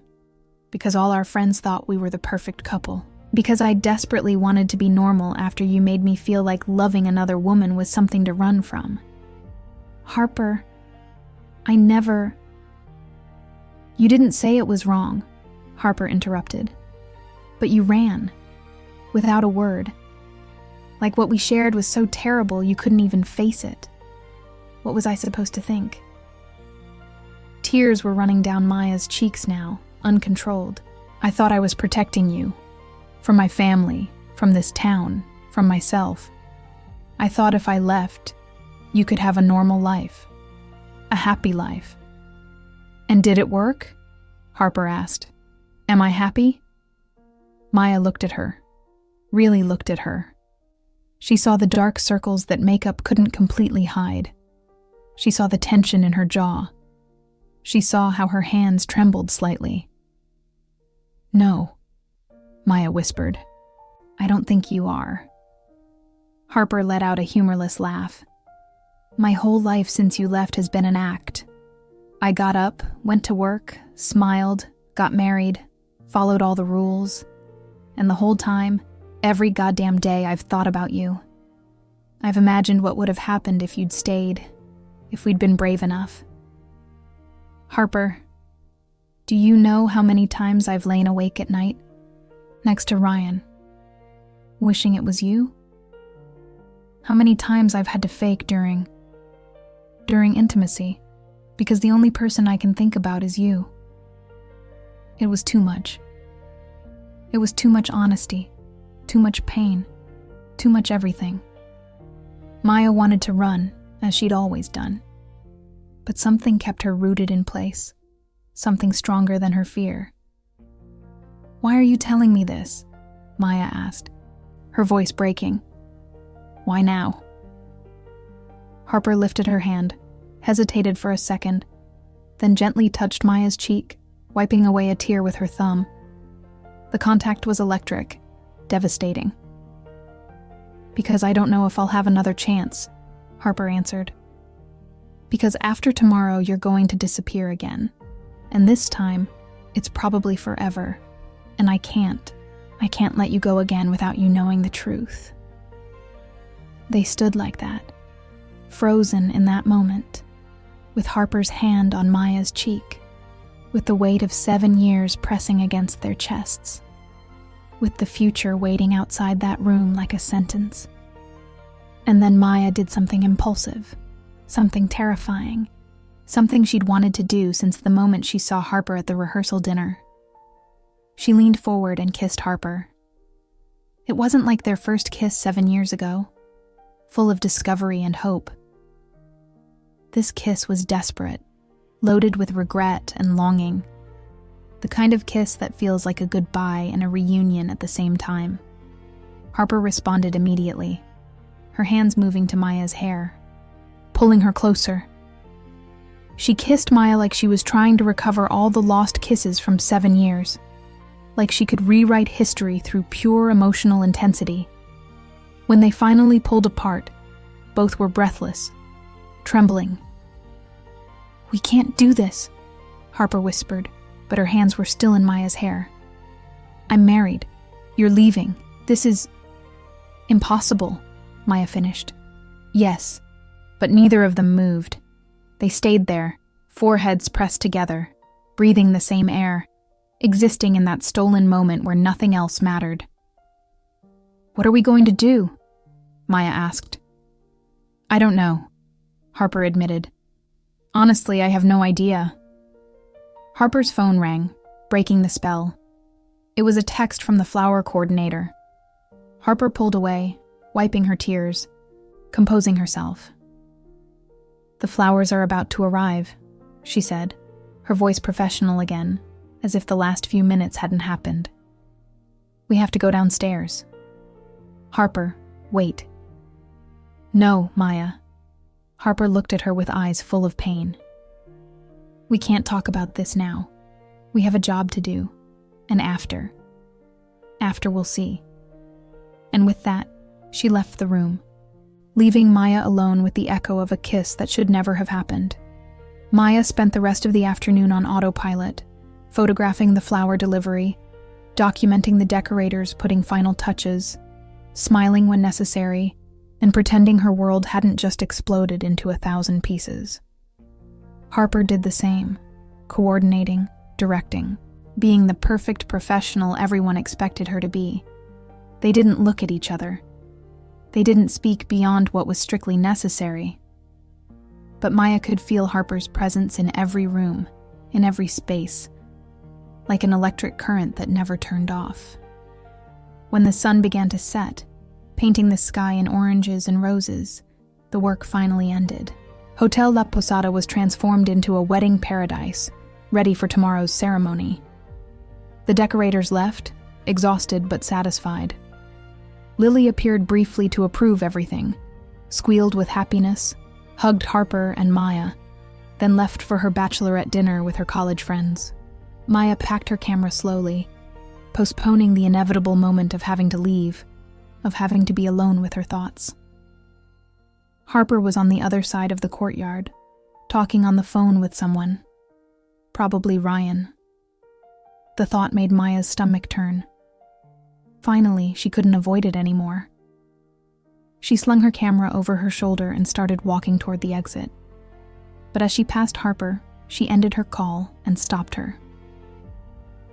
because all our friends thought we were the perfect couple, because I desperately wanted to be normal after you made me feel like loving another woman was something to run from. Harper, You didn't say it was wrong, Harper interrupted. But you ran, without a word. Like what we shared was so terrible you couldn't even face it. What was I supposed to think? Tears were running down Maya's cheeks now, uncontrolled. I thought I was protecting you. From my family, from this town, from myself. I thought if I left, you could have a normal life. A happy life. And did it work? Harper asked. Am I happy? Maya looked at her. Really looked at her. She saw the dark circles that makeup couldn't completely hide. She saw the tension in her jaw. She saw how her hands trembled slightly. No, Maya whispered. I don't think you are. Harper let out a humorless laugh. My whole life since you left has been an act. I got up, went to work, smiled, got married, followed all the rules, and the whole time, every goddamn day I've thought about you. I've imagined what would have happened if you'd stayed, if we'd been brave enough. Harper, do you know how many times I've lain awake at night, next to Ryan, wishing it was you? How many times I've had to fake during intimacy, because the only person I can think about is you. It was too much. It was too much honesty, too much pain, too much everything. Maya wanted to run, as she'd always done. But something kept her rooted in place, something stronger than her fear. Why are you telling me this? Maya asked, her voice breaking. Why now? Harper lifted her hand, hesitated for a second, then gently touched Maya's cheek, wiping away a tear with her thumb. The contact was electric, devastating. Because I don't know if I'll have another chance, Harper answered. Because after tomorrow you're going to disappear again, and this time, it's probably forever, and I can't let you go again without you knowing the truth. They stood like that, frozen in that moment, with Harper's hand on Maya's cheek, with the weight of 7 years pressing against their chests, with the future waiting outside that room like a sentence. And then Maya did something impulsive, something terrifying, something she'd wanted to do since the moment she saw Harper at the rehearsal dinner. She leaned forward and kissed Harper. It wasn't like their first kiss 7 years ago, full of discovery and hope. This kiss was desperate, loaded with regret and longing, the kind of kiss that feels like a goodbye and a reunion at the same time. Harper responded immediately, her hands moving to Maya's hair, pulling her closer. She kissed Maya like she was trying to recover all the lost kisses from 7 years. like she could rewrite history through pure emotional intensity. When they finally pulled apart, both were breathless, trembling. "We can't do this," Harper whispered, but her hands were still in Maya's hair. "I'm married. You're leaving. This is impossible," Maya finished. "Yes," but neither of them moved. They stayed there, foreheads pressed together, breathing the same air, existing in that stolen moment where nothing else mattered. "What are we going to do?" Maya asked. "I don't know," Harper admitted. "Honestly, I have no idea." Harper's phone rang, breaking the spell. It was a text from the flower coordinator. Harper pulled away, wiping her tears, composing herself. "The flowers are about to arrive," she said, her voice professional again, as if the last few minutes hadn't happened. "We have to go downstairs." "Harper, wait." "No, Maya." Harper looked at her with eyes full of pain. "We can't talk about this now. We have a job to do. And after we'll see." And with that, she left the room, leaving Maya alone with the echo of a kiss that should never have happened. Maya spent the rest of the afternoon on autopilot, photographing the flower delivery, documenting the decorators putting final touches, smiling when necessary, and pretending her world hadn't just exploded into 1,000 pieces. Harper did the same, coordinating, directing, being the perfect professional everyone expected her to be. They didn't look at each other. They didn't speak beyond what was strictly necessary. But Maya could feel Harper's presence in every room, in every space, like an electric current that never turned off. When the sun began to set, painting the sky in oranges and roses, the work finally ended. Hotel La Posada was transformed into a wedding paradise, ready for tomorrow's ceremony. The decorators left, exhausted but satisfied. Lily appeared briefly to approve everything, squealed with happiness, hugged Harper and Maya, then left for her bachelorette dinner with her college friends. Maya packed her camera slowly, postponing the inevitable moment of having to leave, of having to be alone with her thoughts. Harper was on the other side of the courtyard, talking on the phone with someone, probably Ryan. The thought made Maya's stomach turn. Finally, she couldn't avoid it anymore. She slung her camera over her shoulder and started walking toward the exit. But as she passed Harper, she ended her call and stopped her.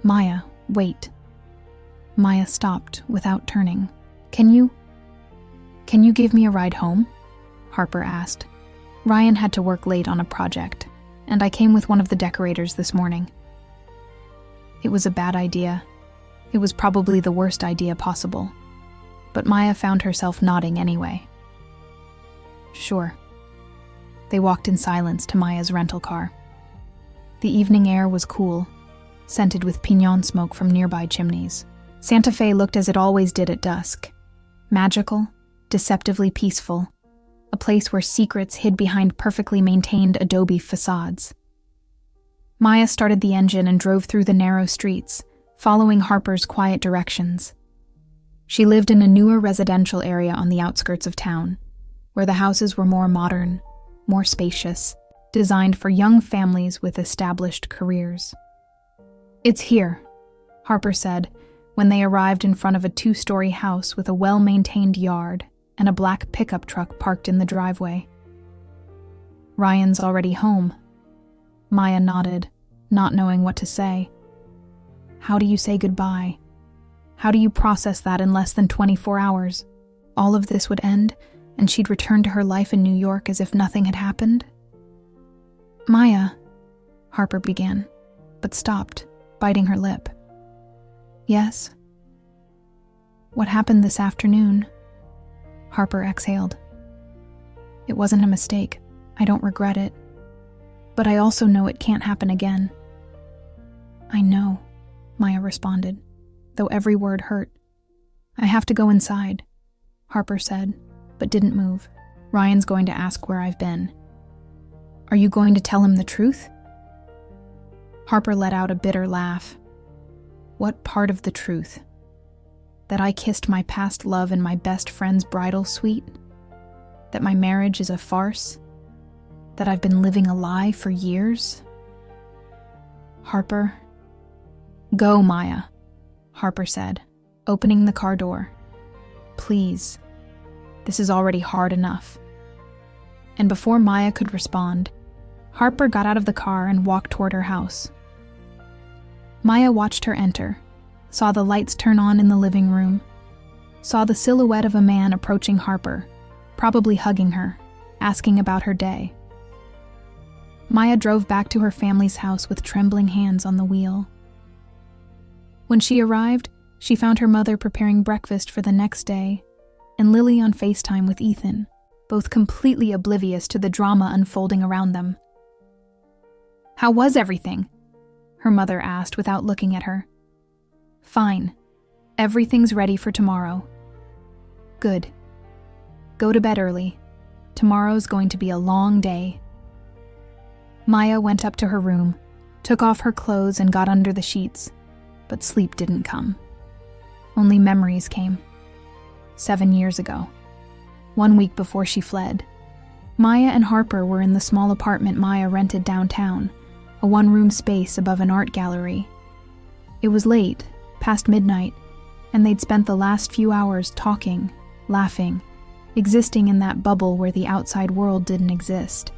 "Maya, wait." Maya stopped without turning. Can you give me a ride home?" Harper asked. "Ryan had to work late on a project, and I came with one of the decorators this morning." It was a bad idea. It was probably the worst idea possible. But Maya found herself nodding anyway. "Sure." They walked in silence to Maya's rental car. The evening air was cool, scented with piñon smoke from nearby chimneys. Santa Fe looked as it always did at dusk. Magical, deceptively peaceful, a place where secrets hid behind perfectly maintained adobe facades. Maya started the engine and drove through the narrow streets, following Harper's quiet directions. She lived in a newer residential area on the outskirts of town, where the houses were more modern, more spacious, designed for young families with established careers. "It's here," Harper said, when they arrived in front of a 2-story house with a well-maintained yard and a black pickup truck parked in the driveway. "Ryan's already home." Maya nodded, not knowing what to say. How do you say goodbye? How do you process that in less than 24 hours? All of this would end, and she'd return to her life in New York as if nothing had happened? "Maya," Harper began, but stopped, biting her lip. "Yes?" "What happened this afternoon?" Harper exhaled. "It wasn't a mistake. I don't regret it. But I also know it can't happen again." "I know," Maya responded, though every word hurt. "I have to go inside," Harper said, but didn't move. "Ryan's going to ask where I've been." "Are you going to tell him the truth?" Harper let out a bitter laugh. What part of the truth? That I kissed my past love in my best friend's bridal suite? That my marriage is a farce? That I've been living a lie for years? Harper. Go, Maya, Harper said, opening the car door. Please. This is already hard enough. And before Maya could respond, Harper got out of the car and walked toward her house. Maya watched her enter, saw the lights turn on in the living room, saw the silhouette of a man approaching Harper, probably hugging her, asking about her day. Maya drove back to her family's house with trembling hands on the wheel. When she arrived, she found her mother preparing breakfast for the next day, and Lily on FaceTime with Ethan, both completely oblivious to the drama unfolding around them. How was everything? Her mother asked without looking at her. Fine. Everything's ready for tomorrow. Good. Go to bed early. Tomorrow's going to be a long day. Maya went up to her room, took off her clothes and got under the sheets, but sleep didn't come. Only memories came. 7 years ago, 1 week before she fled, Maya and Harper were in the small apartment Maya rented downtown, a one-room space above an art gallery. It was late, past midnight, and they'd spent the last few hours talking, laughing, existing in that bubble where the outside world didn't exist.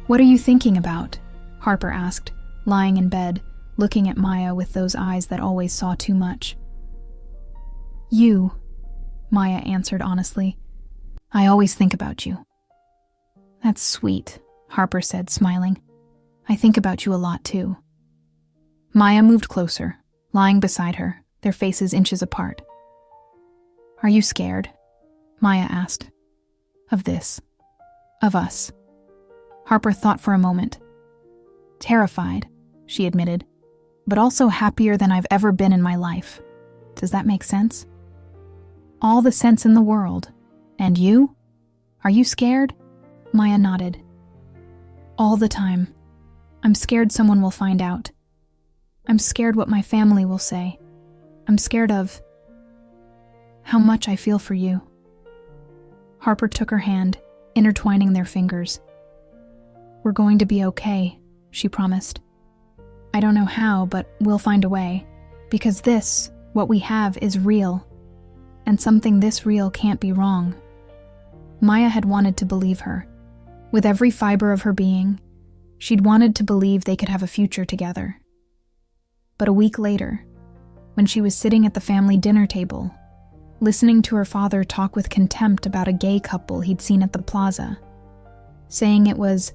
What are you thinking about? Harper asked, lying in bed, looking at Maya with those eyes that always saw too much. You, Maya answered honestly. I always think about you. That's sweet, Harper said, smiling. I think about you a lot too. Maya moved closer, lying beside her, their faces inches apart. Are you scared? Maya asked. Of this. Of us. Harper thought for a moment. Terrified, she admitted, but also happier than I've ever been in my life. Does that make sense? All the sense in the world. And you? Are you scared? Maya nodded. All the time. I'm scared someone will find out. I'm scared what my family will say. I'm scared of how much I feel for you. Harper took her hand, intertwining their fingers. We're going to be okay, she promised. I don't know how, but we'll find a way. Because this, what we have, is real. And something this real can't be wrong. Maya had wanted to believe her. With every fiber of her being, she'd wanted to believe they could have a future together. But a week later, when she was sitting at the family dinner table, listening to her father talk with contempt about a gay couple he'd seen at the plaza, saying it was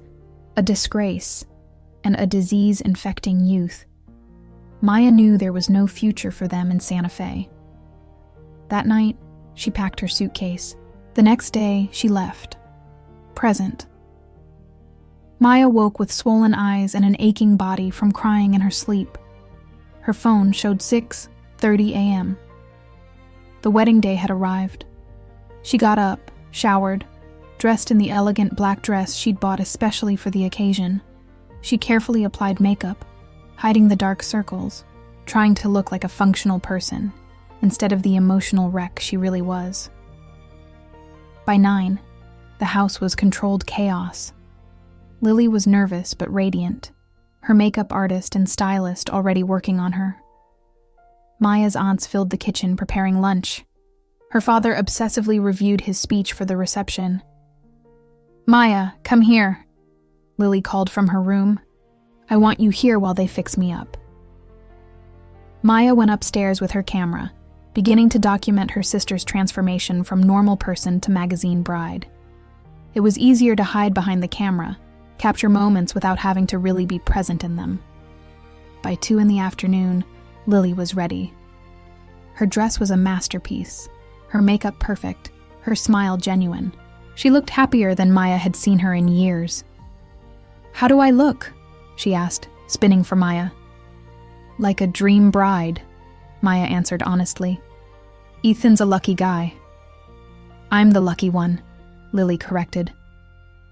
a disgrace and a disease infecting youth, Maya knew there was no future for them in Santa Fe. That night, she packed her suitcase. The next day, she left. Present. Maya woke with swollen eyes and an aching body from crying in her sleep. Her phone showed 6:30 a.m. The wedding day had arrived. She got up, showered, dressed in the elegant black dress she'd bought especially for the occasion. She carefully applied makeup, hiding the dark circles, trying to look like a functional person, instead of the emotional wreck she really was. By 9, the house was controlled chaos. Lily was nervous but radiant, her makeup artist and stylist already working on her. Maya's aunts filled the kitchen preparing lunch. Her father obsessively reviewed his speech for the reception. Maya, come here, Lily called from her room. I want you here while they fix me up. Maya went upstairs with her camera, beginning to document her sister's transformation from normal person to magazine bride. It was easier to hide behind the camera, capture moments without having to really be present in them. By 2 p.m, Lily was ready. Her dress was a masterpiece, her makeup perfect, her smile genuine. She looked happier than Maya had seen her in years. How do I look? She asked, spinning for Maya. Like a dream bride, Maya answered honestly. Ethan's a lucky guy. I'm the lucky one, Lily corrected.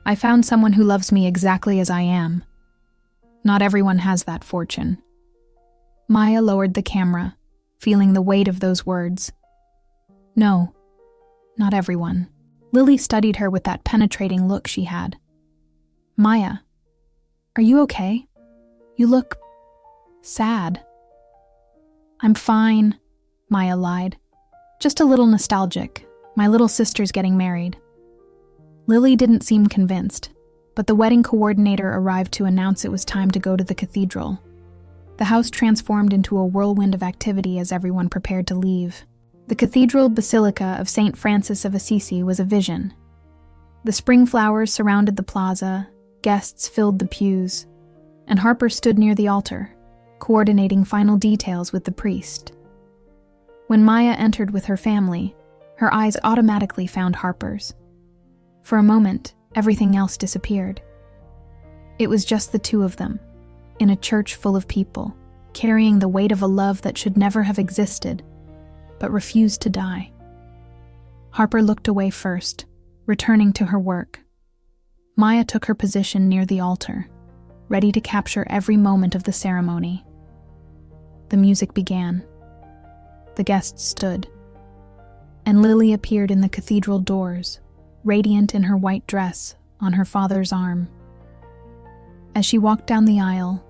I found someone who loves me exactly as I am. Not everyone has that fortune. Maya lowered the camera, feeling the weight of those words. No, not everyone. Lily studied her with that penetrating look she had. Maya, are you okay? You look sad. I'm fine, Maya lied. Just a little nostalgic. My little sister's getting married. Lily didn't seem convinced, but the wedding coordinator arrived to announce it was time to go to the cathedral. The house transformed into a whirlwind of activity as everyone prepared to leave. The Cathedral Basilica of St. Francis of Assisi was a vision. The spring flowers surrounded the plaza, guests filled the pews, and Harper stood near the altar, coordinating final details with the priest. When Maya entered with her family, her eyes automatically found Harper's. For a moment, everything else disappeared. It was just the two of them, in a church full of people, carrying the weight of a love that should never have existed, but refused to die. Harper looked away first, returning to her work. Maya took her position near the altar, ready to capture every moment of the ceremony. The music began. The guests stood, and Lily appeared in the cathedral doors, radiant in her white dress, on her father's arm. As she walked down the aisle,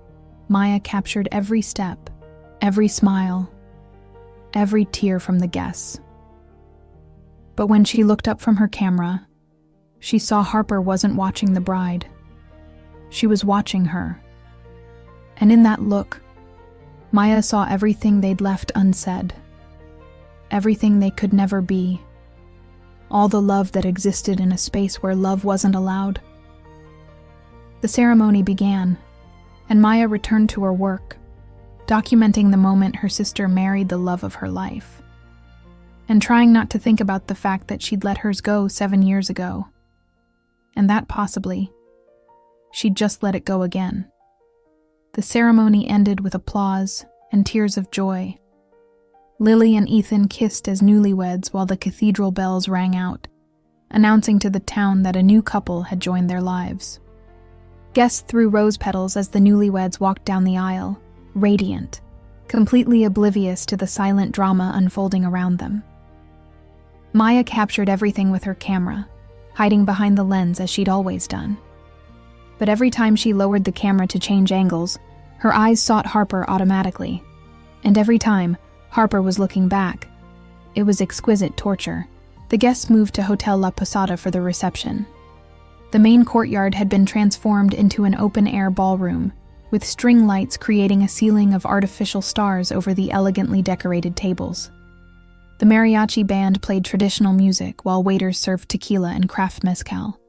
Maya captured every step, every smile, every tear from the guests. But when she looked up from her camera, she saw Harper wasn't watching the bride. She was watching her. And in that look, Maya saw everything they'd left unsaid, everything they could never be, all the love that existed in a space where love wasn't allowed. The ceremony began, and Maya returned to her work, documenting the moment her sister married the love of her life, and trying not to think about the fact that she'd let hers go 7 years ago, and that possibly, she'd just let it go again. The ceremony ended with applause and tears of joy. Lily and Ethan kissed as newlyweds while the cathedral bells rang out, announcing to the town that a new couple had joined their lives. Guests threw rose petals as the newlyweds walked down the aisle, radiant, completely oblivious to the silent drama unfolding around them. Maya captured everything with her camera, hiding behind the lens as she'd always done. But every time she lowered the camera to change angles, her eyes sought Harper automatically. And every time, Harper was looking back. It was exquisite torture. The guests moved to Hotel La Posada for the reception. The main courtyard had been transformed into an open-air ballroom, with string lights creating a ceiling of artificial stars over the elegantly decorated tables. The mariachi band played traditional music while waiters served tequila and craft mezcal.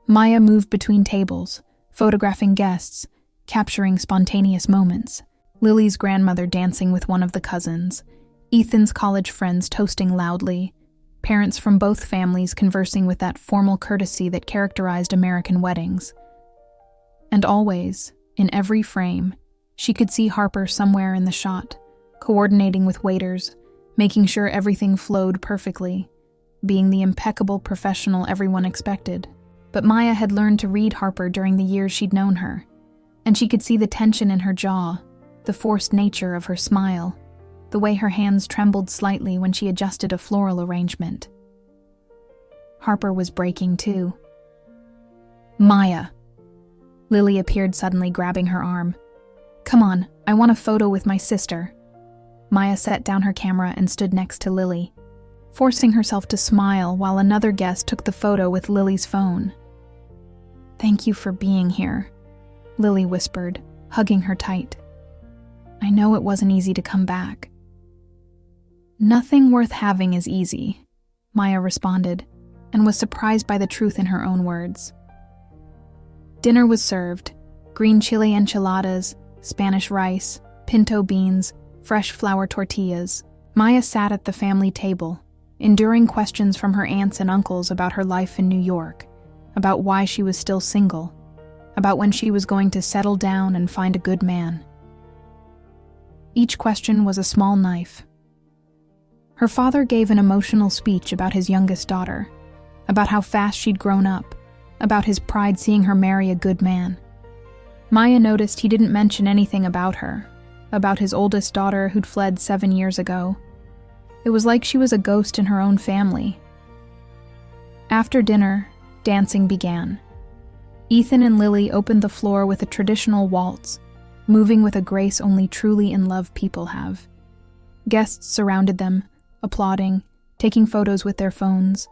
Maya moved between tables, photographing guests, capturing spontaneous moments. Lily's grandmother dancing with one of the cousins, Ethan's college friends toasting loudly, parents from both families conversing with that formal courtesy that characterized American weddings. And always, in every frame, she could see Harper somewhere in the shot, coordinating with waiters, making sure everything flowed perfectly, being the impeccable professional everyone expected. But Maya had learned to read Harper during the years she'd known her, and she could see the tension in her jaw, the forced nature of her smile, the way her hands trembled slightly when she adjusted a floral arrangement. Harper was breaking too. Maya. Lily appeared suddenly, grabbing her arm. Come on, I want a photo with my sister. Maya set down her camera and stood next to Lily, forcing herself to smile while another guest took the photo with Lily's phone. Thank you for being here, Lily whispered, hugging her tight. I know it wasn't easy to come back. Nothing worth having is easy, Maya responded, and was surprised by the truth in her own words. Dinner was served: green chili enchiladas, Spanish rice, pinto beans, fresh flour tortillas. Maya sat at the family table, enduring questions from her aunts and uncles about her life in New York, about why she was still single, about when she was going to settle down and find a good man. Each question was a small knife. Her father gave an emotional speech about his youngest daughter, about how fast she'd grown up, about his pride seeing her marry a good man. Maya noticed he didn't mention anything about her, about his oldest daughter who'd fled 7 years ago. It was like she was a ghost in her own family. After dinner, dancing began. Ethan and Lily opened the floor with a traditional waltz, moving with a grace only truly in love people have. Guests surrounded them, applauding, taking photos with their phones.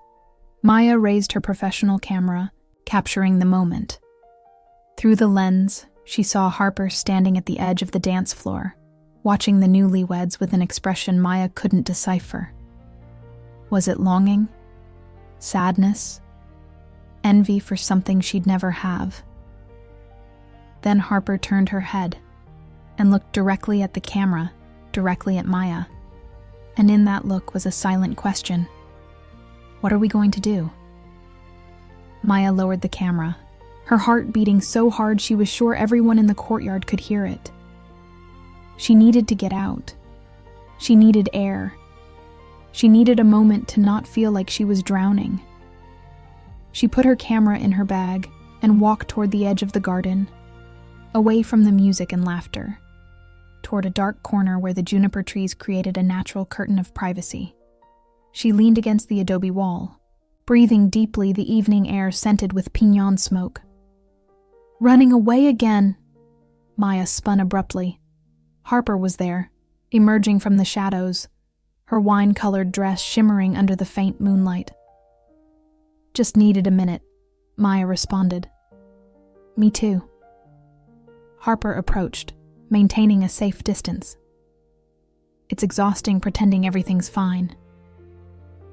Maya raised her professional camera, capturing the moment. Through the lens, she saw Harper standing at the edge of the dance floor, watching the newlyweds with an expression Maya couldn't decipher. Was it longing? Sadness? Envy for something she'd never have? Then Harper turned her head and looked directly at the camera, directly at Maya. And in that look was a silent question. What are we going to do? Maya lowered the camera, her heart beating so hard she was sure everyone in the courtyard could hear it. She needed to get out. She needed air. She needed a moment to not feel like she was drowning. She put her camera in her bag and walked toward the edge of the garden, away from the music and laughter, toward a dark corner where the juniper trees created a natural curtain of privacy. She leaned against the adobe wall, breathing deeply the evening air scented with piñon smoke. Running away again! Maya spun abruptly. Harper was there, emerging from the shadows, her wine-colored dress shimmering under the faint moonlight. Just needed a minute, Maya responded. Me too. Harper approached, maintaining a safe distance. It's exhausting pretending everything's fine.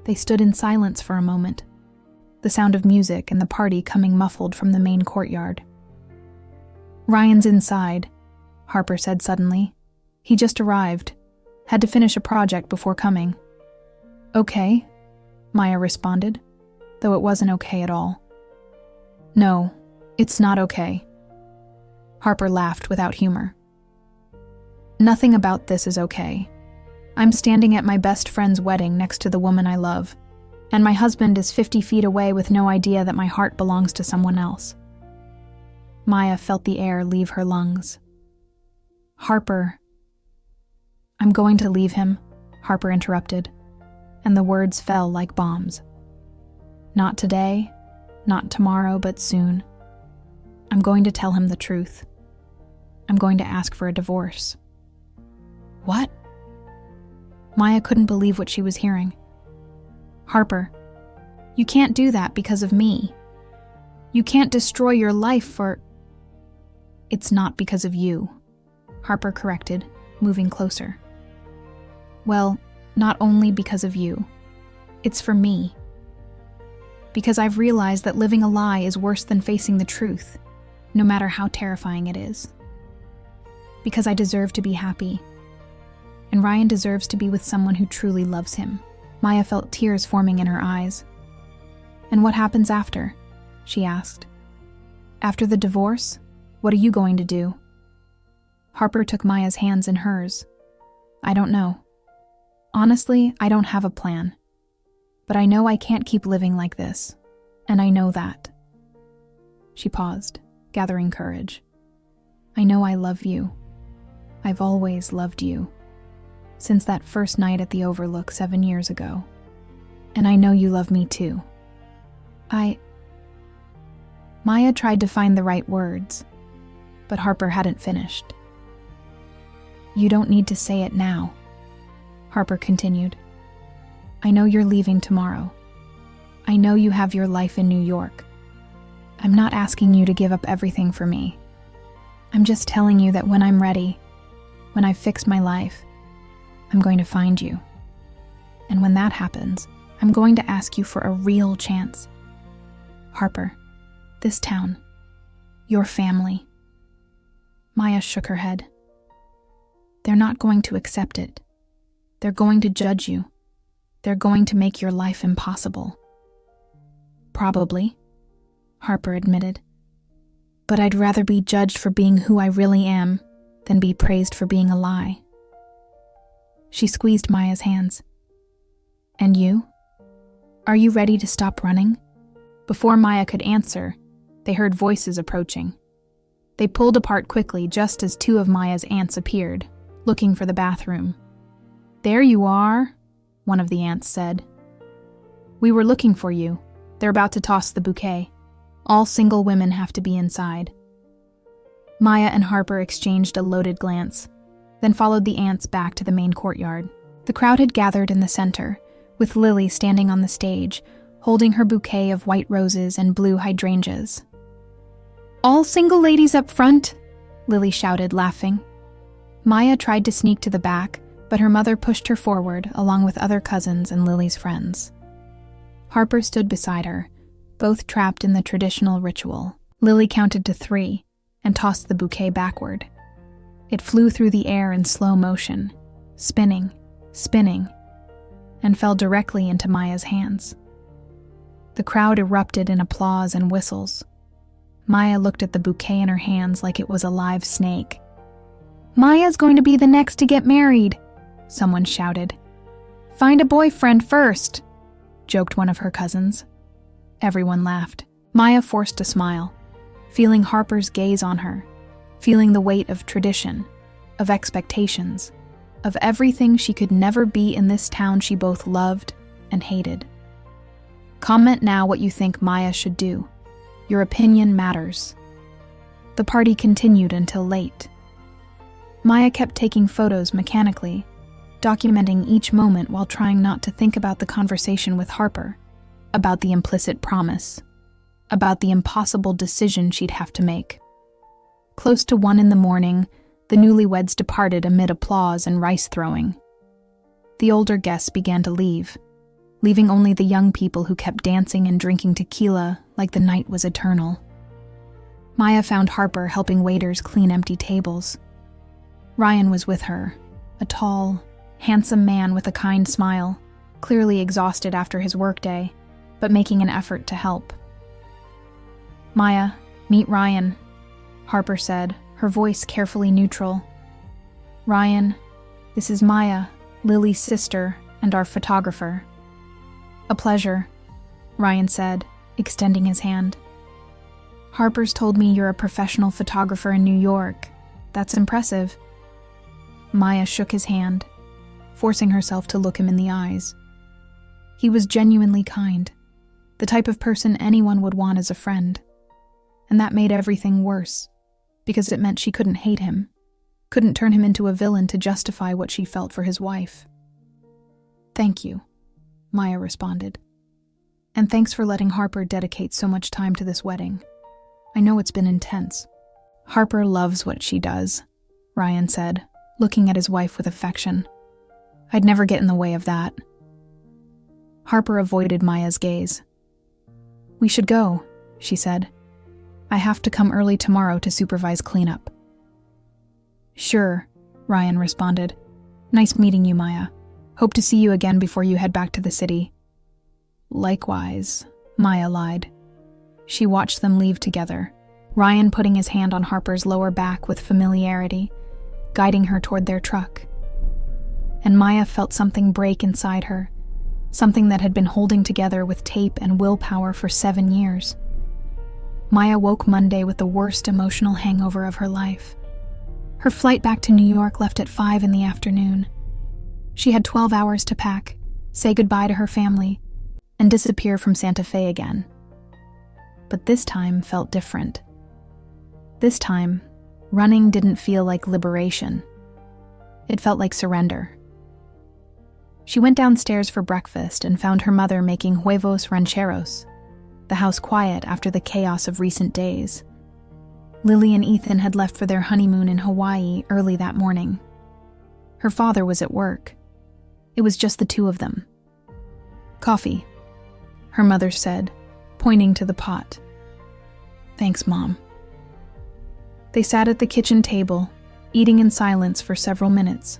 They stood in silence for a moment, the sound of music and the party coming muffled from the main courtyard. Ryan's inside, Harper said suddenly. He just arrived. Had to finish a project before coming. Okay, Maya responded, though it wasn't okay at all. No, it's not okay. Harper laughed without humor. Nothing about this is okay. I'm standing at my best friend's wedding next to the woman I love, and my husband is 50 feet away with no idea that my heart belongs to someone else. Maya felt the air leave her lungs. Harper. I'm going to leave him, Harper interrupted, and the words fell like bombs. Not today, not tomorrow, but soon. I'm going to tell him the truth. I'm going to ask for a divorce. What? Maya couldn't believe what she was hearing. Harper, you can't do that because of me. You can't destroy your life for... It's not because of you, Harper corrected, moving closer. Well, not only because of you. It's for me. Because I've realized that living a lie is worse than facing the truth, no matter how terrifying it is. Because I deserve to be happy. And Ryan deserves to be with someone who truly loves him. Maya felt tears forming in her eyes. And what happens after? She asked. After the divorce, what are you going to do? Harper took Maya's hands in hers. I don't know. Honestly, I don't have a plan. But I know I can't keep living like this, and I know that. She paused, gathering courage. I know I love you. I've always loved you. Since that first night at the Overlook 7 years ago. And I know you love me too. Maya tried to find the right words, but Harper hadn't finished. You don't need to say it now, Harper continued. I know you're leaving tomorrow. I know you have your life in New York. I'm not asking you to give up everything for me. I'm just telling you that when I'm ready, when I've fixed my life, I'm going to find you. And when that happens, I'm going to ask you for a real chance. Harper, this town, your family. Maya shook her head. They're not going to accept it. They're going to judge you. They're going to make your life impossible. Probably, Harper admitted. But I'd rather be judged for being who I really am than be praised for being a lie. She squeezed Maya's hands. And you? Are you ready to stop running? Before Maya could answer, they heard voices approaching. They pulled apart quickly just as two of Maya's aunts appeared, looking for the bathroom. "There you are," one of the aunts said. "We were looking for you. They're about to toss the bouquet. All single women have to be inside." Maya and Harper exchanged a loaded glance, then followed the aunts back to the main courtyard. The crowd had gathered in the center, with Lily standing on the stage, holding her bouquet of white roses and blue hydrangeas. "All single ladies up front," Lily shouted, laughing. Maya tried to sneak to the back, but her mother pushed her forward along with other cousins and Lily's friends. Harper stood beside her, both trapped in the traditional ritual. Lily counted to 3 and tossed the bouquet backward. It flew through the air in slow motion, spinning, and fell directly into Maya's hands. The crowd erupted in applause and whistles. Maya looked at the bouquet in her hands like it was a live snake. "Maya's going to be the next to get married," someone shouted. "Find a boyfriend first," joked one of her cousins. Everyone laughed. Maya forced a smile, feeling Harper's gaze on her, feeling the weight of tradition, of expectations, of everything she could never be in this town she both loved and hated. "Comment now what you think Maya should do. Your opinion matters." The party continued until late. Maya kept taking photos mechanically, documenting each moment while trying not to think about the conversation with Harper, about the implicit promise, about the impossible decision she'd have to make. Close to 1 a.m, the newlyweds departed amid applause and rice throwing. The older guests began to leave, leaving only the young people who kept dancing and drinking tequila like the night was eternal. Maya found Harper helping waiters clean empty tables. Ryan was with her, a tall, handsome man with a kind smile, clearly exhausted after his workday, but making an effort to help. "Maya, meet Ryan," Harper said, her voice carefully neutral. "Ryan, this is Maya, Lily's sister, and our photographer." "A pleasure," Ryan said, extending his hand. "Harper's told me you're a professional photographer in New York. That's impressive." Maya shook his hand, forcing herself to look him in the eyes. He was genuinely kind, the type of person anyone would want as a friend. And that made everything worse, because it meant she couldn't hate him, couldn't turn him into a villain to justify what she felt for his wife. "Thank you," Maya responded. "And thanks for letting Harper dedicate so much time to this wedding. I know it's been intense." "Harper loves what she does," Ryan said, looking at his wife with affection. "I'd never get in the way of that." Harper avoided Maya's gaze. "We should go," she said. "I have to come early tomorrow to supervise cleanup." "Sure," Ryan responded. "Nice meeting you, Maya. Hope to see you again before you head back to the city." "Likewise," Maya lied. She watched them leave together, Ryan putting his hand on Harper's lower back with familiarity, guiding her toward their truck. And Maya felt something break inside her, something that had been holding together with tape and willpower for 7 years. Maya woke Monday with the worst emotional hangover of her life. Her flight back to New York left at 5 in the afternoon. She had 12 hours to pack, say goodbye to her family, and disappear from Santa Fe again. But this time felt different. This time, running didn't feel like liberation. It felt like surrender. She went downstairs for breakfast and found her mother making huevos rancheros, the house quiet after the chaos of recent days. Lily and Ethan had left for their honeymoon in Hawaii early that morning. Her father was at work. It was just the two of them. "Coffee," her mother said, pointing to the pot. "Thanks, Mom." They sat at the kitchen table, eating in silence for several minutes.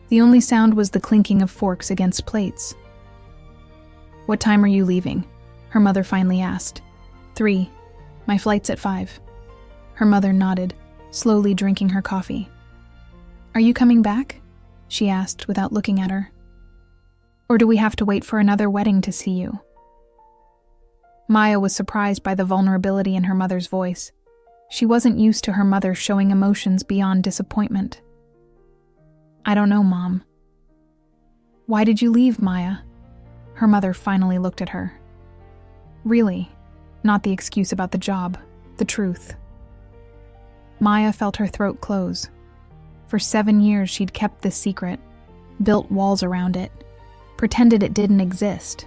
The only sound was the clinking of forks against plates. "What time are you leaving?" her mother finally asked. 3. My flight's at 5. Her mother nodded, slowly drinking her coffee. "Are you coming back?" she asked without looking at her. "Or do we have to wait for another wedding to see you?" Maya was surprised by the vulnerability in her mother's voice. She wasn't used to her mother showing emotions beyond disappointment. I don't know, Mom. Why did you leave, Maya? Her mother finally looked at her. Really, not the excuse about the job, the truth. Maya felt her throat close. For 7 years she'd kept this secret, built walls around it, pretended it didn't exist.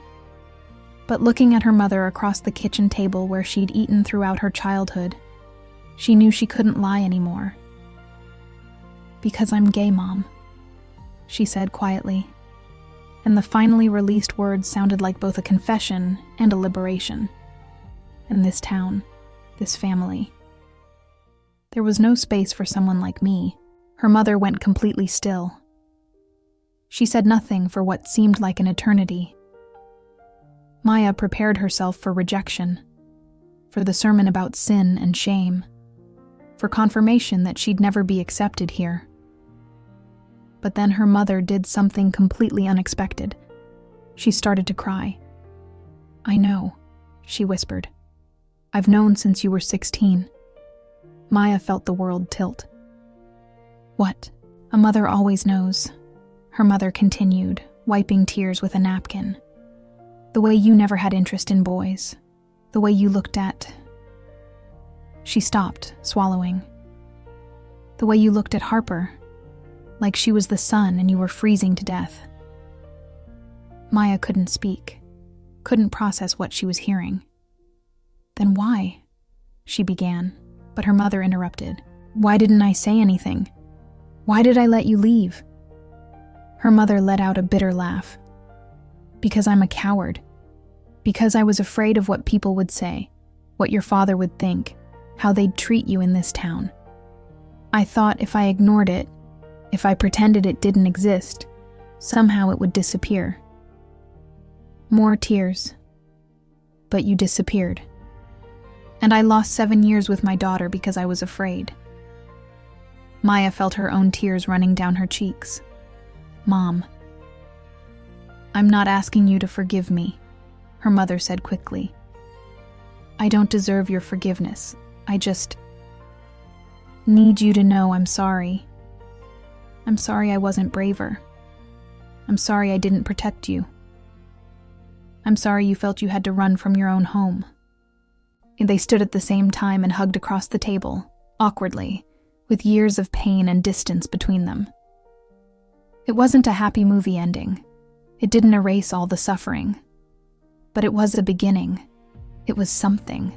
But looking at her mother across the kitchen table where she'd eaten throughout her childhood, she knew she couldn't lie anymore. Because I'm gay, Mom, she said quietly, and the finally released words sounded like both a confession and a liberation. In this town, this family. There was no space for someone like me. Her mother went completely still. She said nothing for what seemed like an eternity. Maya prepared herself for rejection, for the sermon about sin and shame, for confirmation that she'd never be accepted here. But then her mother did something completely unexpected. She started to cry. I know, she whispered. I've known since you were 16. Maya felt the world tilt. What? A mother always knows, her mother continued, wiping tears with a napkin. The way you never had interest in boys. The way you looked at... She stopped, swallowing. The way you looked at Harper. Like she was the sun and you were freezing to death. Maya couldn't speak, couldn't process what she was hearing. Then why? She began, but her mother interrupted. Why didn't I say anything? Why did I let you leave? Her mother let out a bitter laugh. Because I'm a coward. Because I was afraid of what people would say, what your father would think, how they'd treat you in this town. I thought if I ignored it, if I pretended it didn't exist, somehow it would disappear. More tears. But you disappeared. And I lost 7 years with my daughter because I was afraid. Maya felt her own tears running down her cheeks. Mom. I'm not asking you to forgive me, her mother said quickly. I don't deserve your forgiveness. I just need you to know I'm sorry. I'm sorry I wasn't braver. I'm sorry I didn't protect you. I'm sorry you felt you had to run from your own home. They stood at the same time and hugged across the table, awkwardly, with years of pain and distance between them. It wasn't a happy movie ending. It didn't erase all the suffering. But it was a beginning. It was something.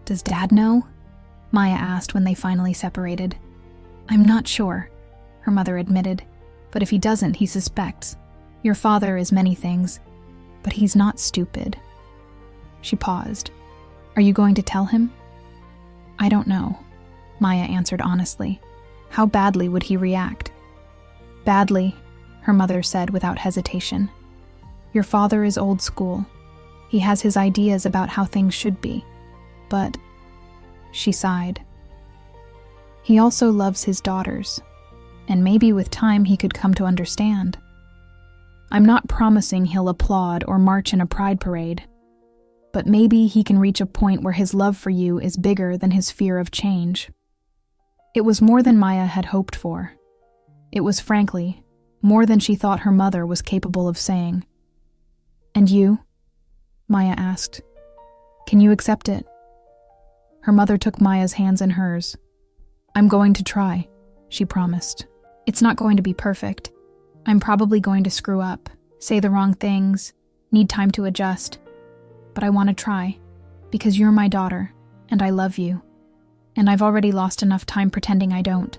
Does Dad know? Maya asked when they finally separated. I'm not sure, her mother admitted, but if he doesn't, he suspects. Your father is many things, but he's not stupid. She paused. Are you going to tell him? I don't know, Maya answered honestly. How badly would he react? Badly, her mother said without hesitation. Your father is old school. He has his ideas about how things should be. But, she sighed. He also loves his daughters, and maybe with time he could come to understand. I'm not promising he'll applaud or march in a pride parade, but maybe he can reach a point where his love for you is bigger than his fear of change. It was more than Maya had hoped for. It was, frankly, more than she thought her mother was capable of saying. And you? Maya asked. Can you accept it? Her mother took Maya's hands in hers. I'm going to try, she promised. It's not going to be perfect. I'm probably going to screw up, say the wrong things, need time to adjust. But I want to try, because you're my daughter, and I love you. And I've already lost enough time pretending I don't.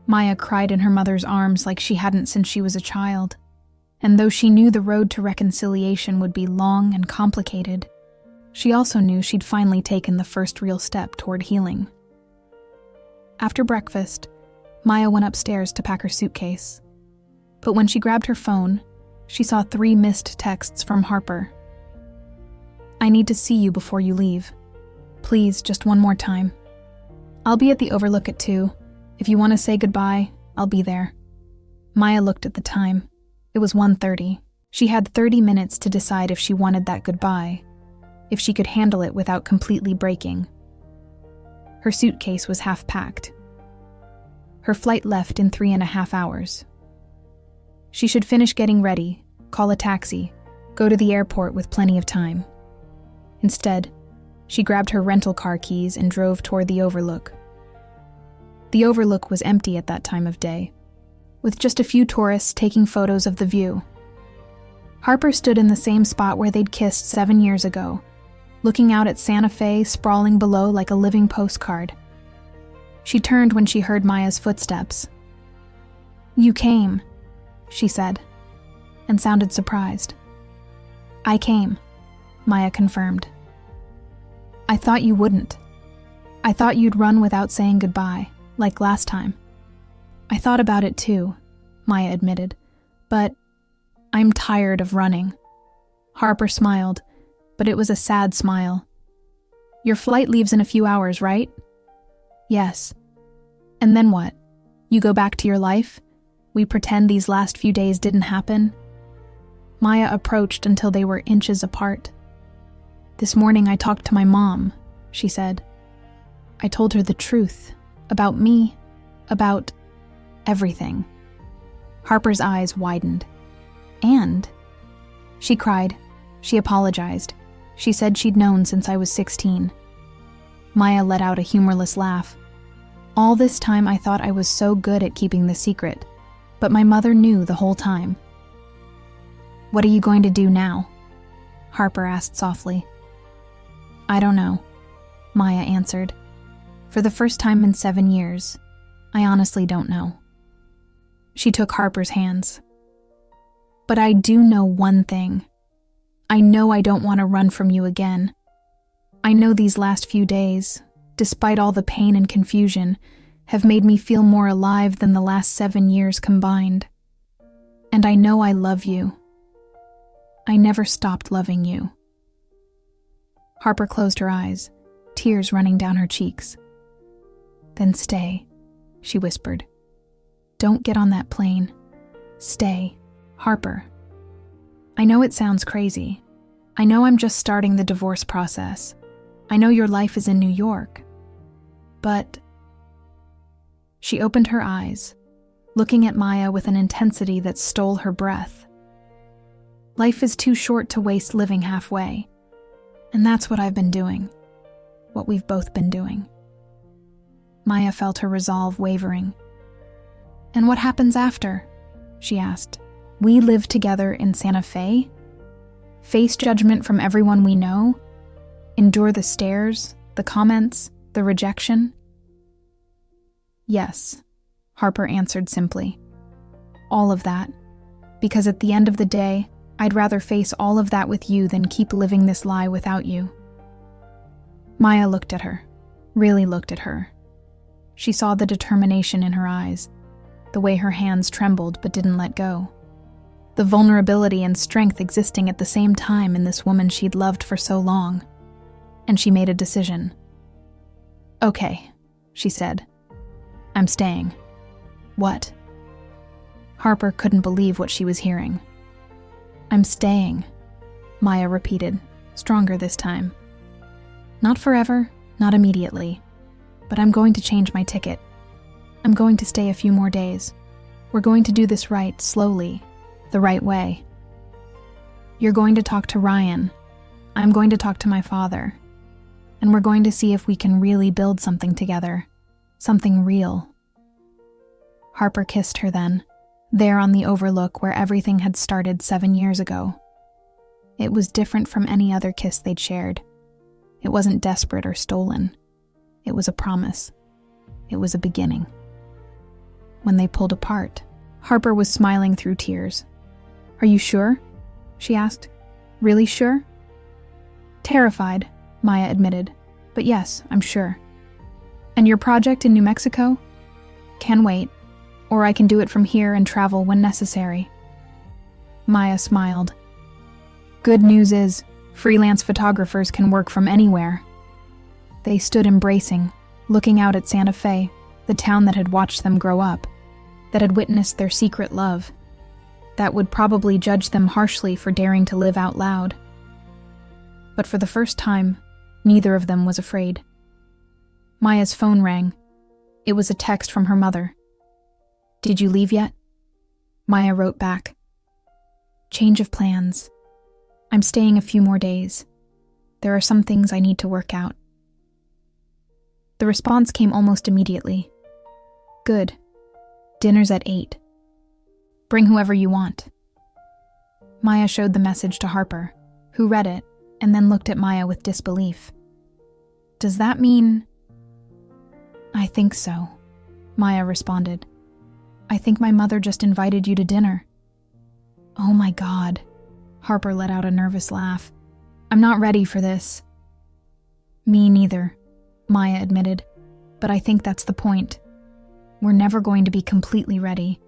Maya cried in her mother's arms like she hadn't since she was a child. And though she knew the road to reconciliation would be long and complicated, she also knew she'd finally taken the first real step toward healing. After breakfast, Maya went upstairs to pack her suitcase. But when she grabbed her phone, she saw 3 missed texts from Harper. I need to see you before you leave. Please, just one more time. I'll be at the Overlook at 2. If you want to say goodbye, I'll be there. Maya looked at the time. It was 1:30. She had 30 minutes to decide if she wanted that goodbye, if she could handle it without completely breaking. Her suitcase was half packed. Her flight left in 3.5 hours. She should finish getting ready, call a taxi, go to the airport with plenty of time. Instead, she grabbed her rental car keys and drove toward the overlook. The overlook was empty at that time of day, with just a few tourists taking photos of the view. Harper stood in the same spot where they'd kissed 7 years ago, looking out at Santa Fe sprawling below like a living postcard. She turned when she heard Maya's footsteps. "You came," she said, and sounded surprised. "I came," Maya confirmed. "I thought you wouldn't. I thought you'd run without saying goodbye, like last time." "I thought about it too," Maya admitted, "but I'm tired of running." Harper smiled, but it was a sad smile. "Your flight leaves in a few hours, right?" "Yes." "And then what? You go back to your life? We pretend these last few days didn't happen?" Maya approached until they were inches apart. "This morning I talked to my mom," she said. "I told her the truth, about me, about everything." Harper's eyes widened. "And?" She cried. She apologized. She said she'd known since I was 16. Maya let out a humorless laugh. "All this time I thought I was so good at keeping the secret, but my mother knew the whole time." "What are you going to do now?" Harper asked softly. "I don't know," Maya answered. "For the first time in 7 years, I honestly don't know." She took Harper's hands. "But I do know one thing. I know I don't want to run from you again. I know these last few days, despite all the pain and confusion, have made me feel more alive than the last 7 years combined. And I know I love you. I never stopped loving you." Harper closed her eyes, tears running down her cheeks. "Then stay," she whispered. "Don't get on that plane. Stay, Harper. I know it sounds crazy. I know I'm just starting the divorce process. I know your life is in New York. But..." She opened her eyes, looking at Maya with an intensity that stole her breath. "Life is too short to waste living halfway. And that's what I've been doing. What we've both been doing." Maya felt her resolve wavering. "And what happens after?" she asked. "We live together in Santa Fe? Face judgment from everyone we know? Endure the stares, the comments, the rejection?" "Yes," Harper answered simply. "All of that. Because at the end of the day, I'd rather face all of that with you than keep living this lie without you." Maya looked at her, really looked at her. She saw the determination in her eyes, the way her hands trembled but didn't let go. The vulnerability and strength existing at the same time in this woman she'd loved for so long. And she made a decision. "Okay," she said. "I'm staying." "What?" Harper couldn't believe what she was hearing. "I'm staying," Maya repeated, stronger this time. "Not forever, not immediately, but I'm going to change my ticket. I'm going to stay a few more days. We're going to do this right, slowly, the right way. You're going to talk to Ryan. I'm going to talk to my father. And we're going to see if we can really build something together, something real." Harper kissed her then, there on the overlook where everything had started 7 years ago. It was different from any other kiss they'd shared. It wasn't desperate or stolen. It was a promise. It was a beginning. When they pulled apart, Harper was smiling through tears. "Are you sure?" she asked. "Really sure?" "Terrified," Maya admitted. "But yes, I'm sure." "And your project in New Mexico?" "Can wait. Or I can do it from here and travel when necessary." Maya smiled. "Good news is, freelance photographers can work from anywhere." They stood embracing, looking out at Santa Fe, the town that had watched them grow up, that had witnessed their secret love, that would probably judge them harshly for daring to live out loud. But for the first time, neither of them was afraid. Maya's phone rang. It was a text from her mother. Did you leave yet? Maya wrote back. Change of plans. I'm staying a few more days. There are some things I need to work out. The response came almost immediately. Good. Dinner's at 8. Bring whoever you want. Maya showed the message to Harper, who read it and then looked at Maya with disbelief. Does that mean... I think so, Maya responded. I think my mother just invited you to dinner. Oh my God. Harper let out a nervous laugh. I'm not ready for this. Me neither, Maya admitted, but I think that's the point. We're never going to be completely ready.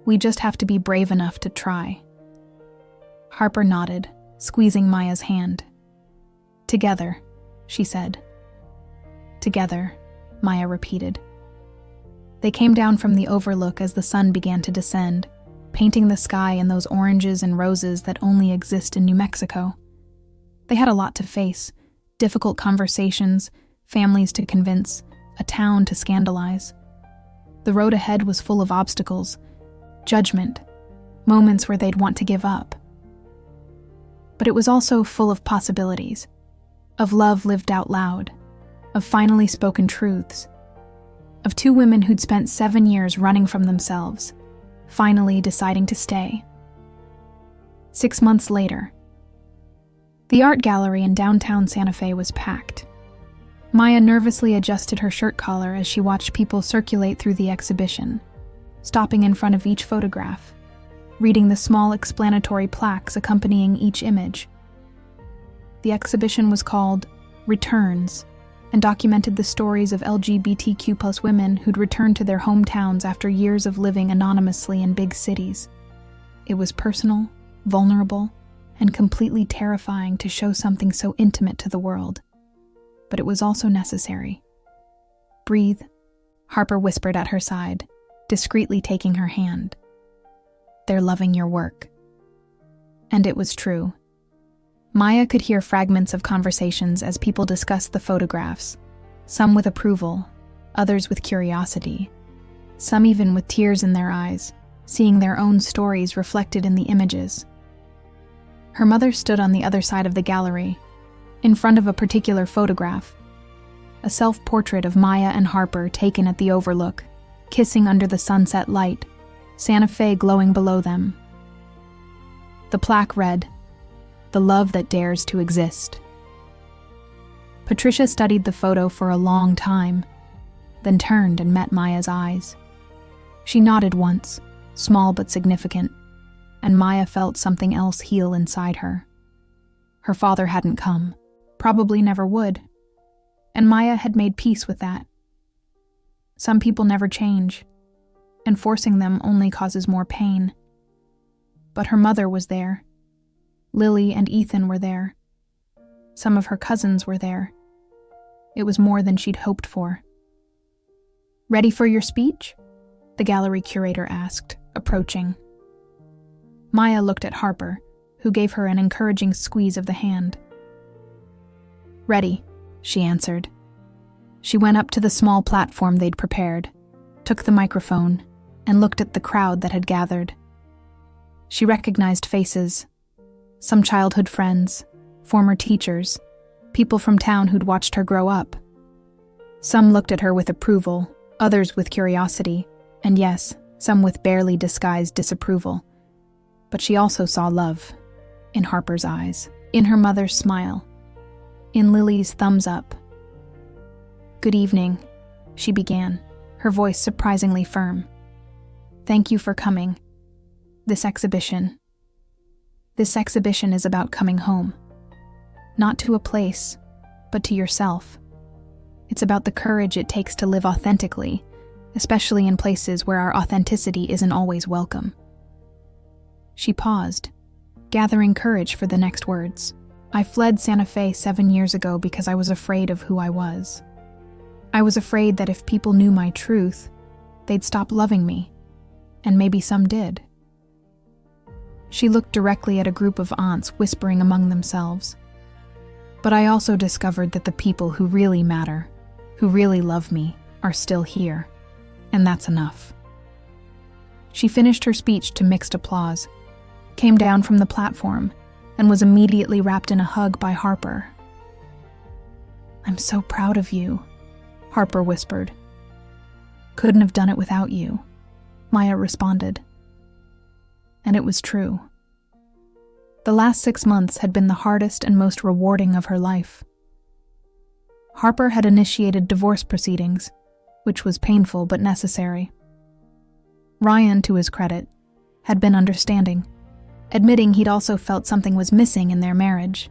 We just have to be brave enough to try. Harper nodded, squeezing Maya's hand. Together, she said. Together, Maya repeated. They came down from the overlook as the sun began to descend, painting the sky in those oranges and roses that only exist in New Mexico. They had a lot to face, difficult conversations, families to convince, a town to scandalize. The road ahead was full of obstacles, judgment, moments where they'd want to give up. But it was also full of possibilities, of love lived out loud, of finally spoken truths, of two women who'd spent 7 years running from themselves, finally deciding to stay. 6 months later, the art gallery in downtown Santa Fe was packed. Maya nervously adjusted her shirt collar as she watched people circulate through the exhibition, stopping in front of each photograph, reading the small explanatory plaques accompanying each image. The exhibition was called Returns and documented the stories of LGBTQ+ women who'd returned to their hometowns after years of living anonymously in big cities. It was personal, vulnerable, and completely terrifying to show something so intimate to the world. But it was also necessary. Breathe, Harper whispered at her side, discreetly taking her hand. They're loving your work. And it was true. Maya could hear fragments of conversations as people discussed the photographs, some with approval, others with curiosity, some even with tears in their eyes, seeing their own stories reflected in the images. Her mother stood on the other side of the gallery, in front of a particular photograph, a self-portrait of Maya and Harper taken at the overlook, kissing under the sunset light, Santa Fe glowing below them. The plaque read, "The love that dares to exist." Patricia studied the photo for a long time, then turned and met Maya's eyes. She nodded once, small but significant, and Maya felt something else heal inside her. Her father hadn't come, probably never would, and Maya had made peace with that. Some people never change, and forcing them only causes more pain. But her mother was there. Lily and Ethan were there. Some of her cousins were there. It was more than she'd hoped for. Ready for your speech? The gallery curator asked, approaching. Maya looked at Harper, who gave her an encouraging squeeze of the hand. Ready, she answered. She went up to the small platform they'd prepared, took the microphone, and looked at the crowd that had gathered. She recognized faces. Some childhood friends, former teachers, people from town who'd watched her grow up. Some looked at her with approval, others with curiosity, and yes, some with barely disguised disapproval. But she also saw love, in Harper's eyes, in her mother's smile, in Lily's thumbs up. Good evening, she began, her voice surprisingly firm. Thank you for coming. This exhibition is about coming home. Not to a place, but to yourself. It's about the courage it takes to live authentically, especially in places where our authenticity isn't always welcome. She paused, gathering courage for the next words. I fled Santa Fe 7 years ago because I was afraid of who I was. I was afraid that if people knew my truth, they'd stop loving me, and maybe some did. She looked directly at a group of aunts whispering among themselves. But I also discovered that the people who really matter, who really love me, are still here, and that's enough. She finished her speech to mixed applause, came down from the platform, and was immediately wrapped in a hug by Harper. "I'm so proud of you," Harper whispered. "Couldn't have done it without you," Maya responded. And it was true. The last 6 months had been the hardest and most rewarding of her life. Harper had initiated divorce proceedings, which was painful but necessary. Ryan, to his credit, had been understanding, admitting he'd also felt something was missing in their marriage.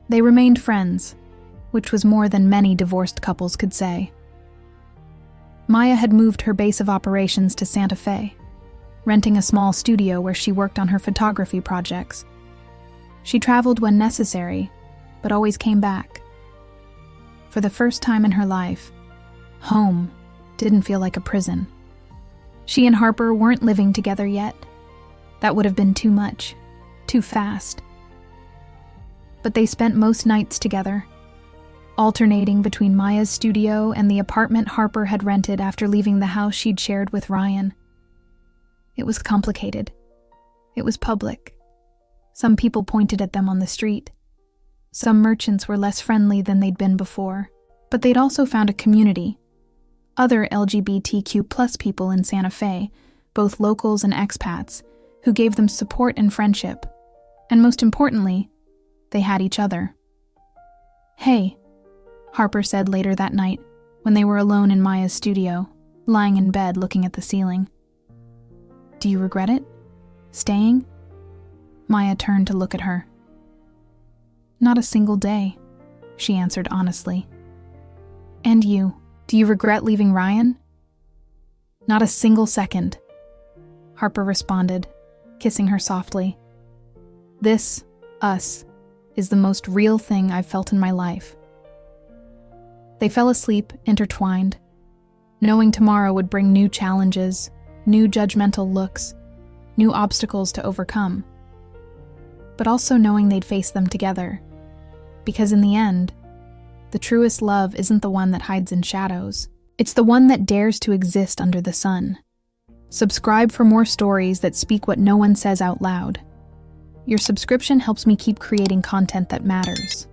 They remained friends, which was more than many divorced couples could say. Maya had moved her base of operations to Santa Fe, renting a small studio where she worked on her photography projects. She traveled when necessary, but always came back. For the first time in her life, home didn't feel like a prison. She and Harper weren't living together yet. That would have been too much, too fast. But they spent most nights together, alternating between Maya's studio and the apartment Harper had rented after leaving the house she'd shared with Ryan. It was complicated. It was public. Some people pointed at them on the street. Some merchants were less friendly than they'd been before, but they'd also found a community. Other LGBTQ+ people in Santa Fe, both locals and expats, who gave them support and friendship. And most importantly, they had each other. "Hey," Harper said later that night when they were alone in Maya's studio, lying in bed looking at the ceiling. "Do you regret it? Staying?" Maya turned to look at her. "Not a single day," she answered honestly. "And you, do you regret leaving Ryan?" "Not a single second," Harper responded, kissing her softly. "This, us, is the most real thing I've felt in my life." They fell asleep, intertwined, knowing tomorrow would bring new challenges, new judgmental looks, new obstacles to overcome, but also knowing they'd face them together, because in the end, the truest love isn't the one that hides in shadows. It's the one that dares to exist under the sun. Subscribe for more stories that speak what no one says out loud. Your subscription helps me keep creating content that matters.